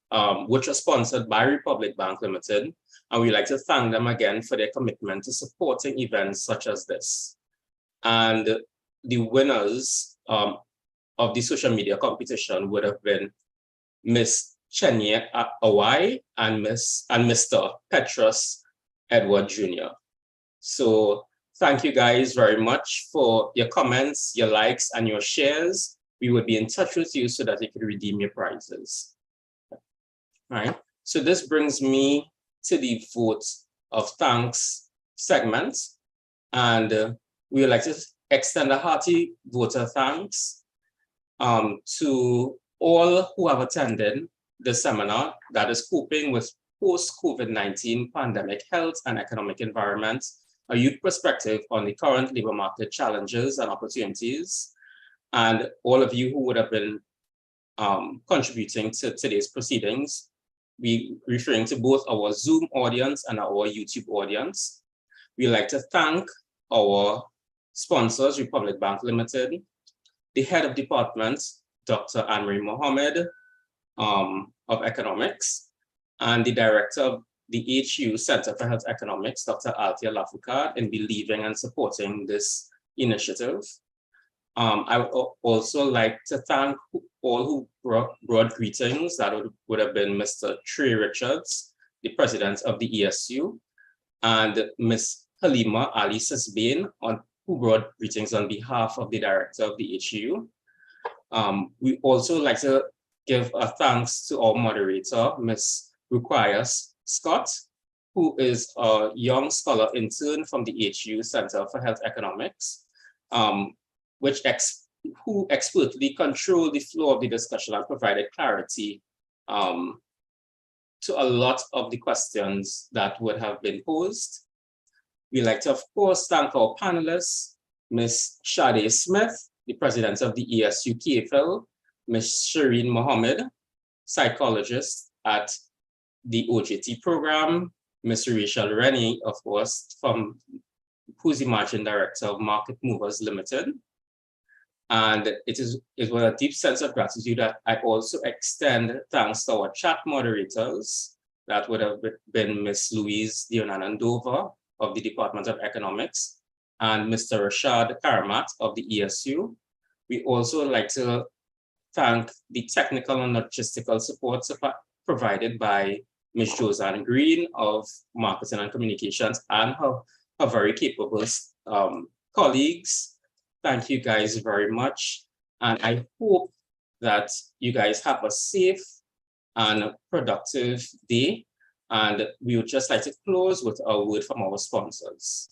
which are sponsored by Republic Bank Limited. And we'd like to thank them again for their commitment to supporting events such as this. And the winners of the social media competition would have been Miss Chenya Awai and Mr. Petrus Edward Jr. So thank you guys very much for your comments, your likes, and your shares. We would be in touch with you so that you could redeem your prizes. All right, so this brings me to the vote of thanks segment, and we would like to extend a hearty vote of thanks to all who have attended the seminar that is coping with post-COVID-19 pandemic health and economic environment, a youth perspective on the current labor market challenges and opportunities, and all of you who would have been contributing to today's proceedings. We referring to both our Zoom audience and our YouTube audience. We'd like to thank our sponsors, Republic Bank Limited, the head of department, Dr. Shireen Mohammed of Economics, and the director of the HU Center for Health Economics, Dr. Althea Lafourcade, in believing and supporting this initiative. I would also like to thank all who brought greetings. That would have been Mr. Trey Richards, the president of the ESU, and Ms. Halima Ali Sisbain, who brought greetings on behalf of the director of the HU. We also like to give a thanks to our moderator, Ms. Ruqaya Scott, who is a young scholar intern from the HU Center for Health Economics, who expertly controlled the flow of the discussion and provided clarity to a lot of the questions that would have been posed. We'd like to, of course, thank our panelists, Ms. Shady Smith, the president of the ESU KFL, Ms. Shireen Mohammed, psychologist at the OJT program, Ms. Rachel Rennie, of course, who's the managing director of Market Movers Limited. And it is with a deep sense of gratitude that I also extend thanks to our chat moderators. That would have been Ms. Louise Dionanandova, of the Department of Economics, and Mr. Rashad Karamat of the ESU. We also would like to thank the technical and logistical support provided by Ms. Josanne Green of Marketing and Communications and her very capable colleagues. Thank you guys very much. And I hope that you guys have a safe and productive day. And we would just like to close with a word from our sponsors.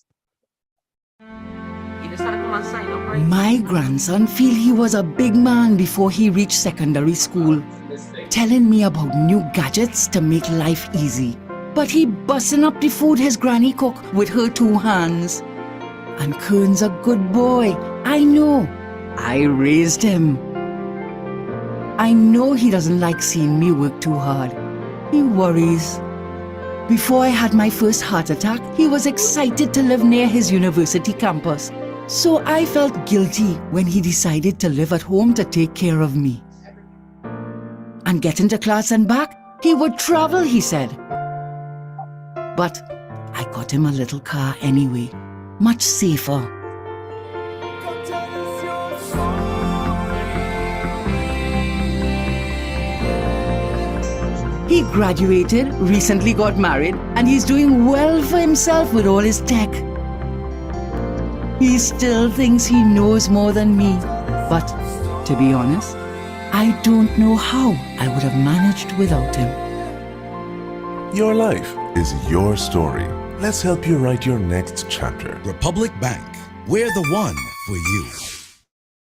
My grandson feel he was a big man before he reached secondary school, telling me about new gadgets to make life easy. But he busting up the food his granny cook with her 2 hands. And Kern's a good boy, I know. I raised him. I know he doesn't like seeing me work too hard. He worries. Before I had my first heart attack, he was excited to live near his university campus. So I felt guilty when he decided to live at home to take care of me. And getting to class and back, he would travel, he said. But I got him a little car anyway, much safer. He graduated, recently got married, and he's doing well for himself with all his tech. He still thinks he knows more than me, but to be honest, I don't know how I would have managed without him. Your life is your story. Let's help you write your next chapter. Republic Bank, we're the one for you.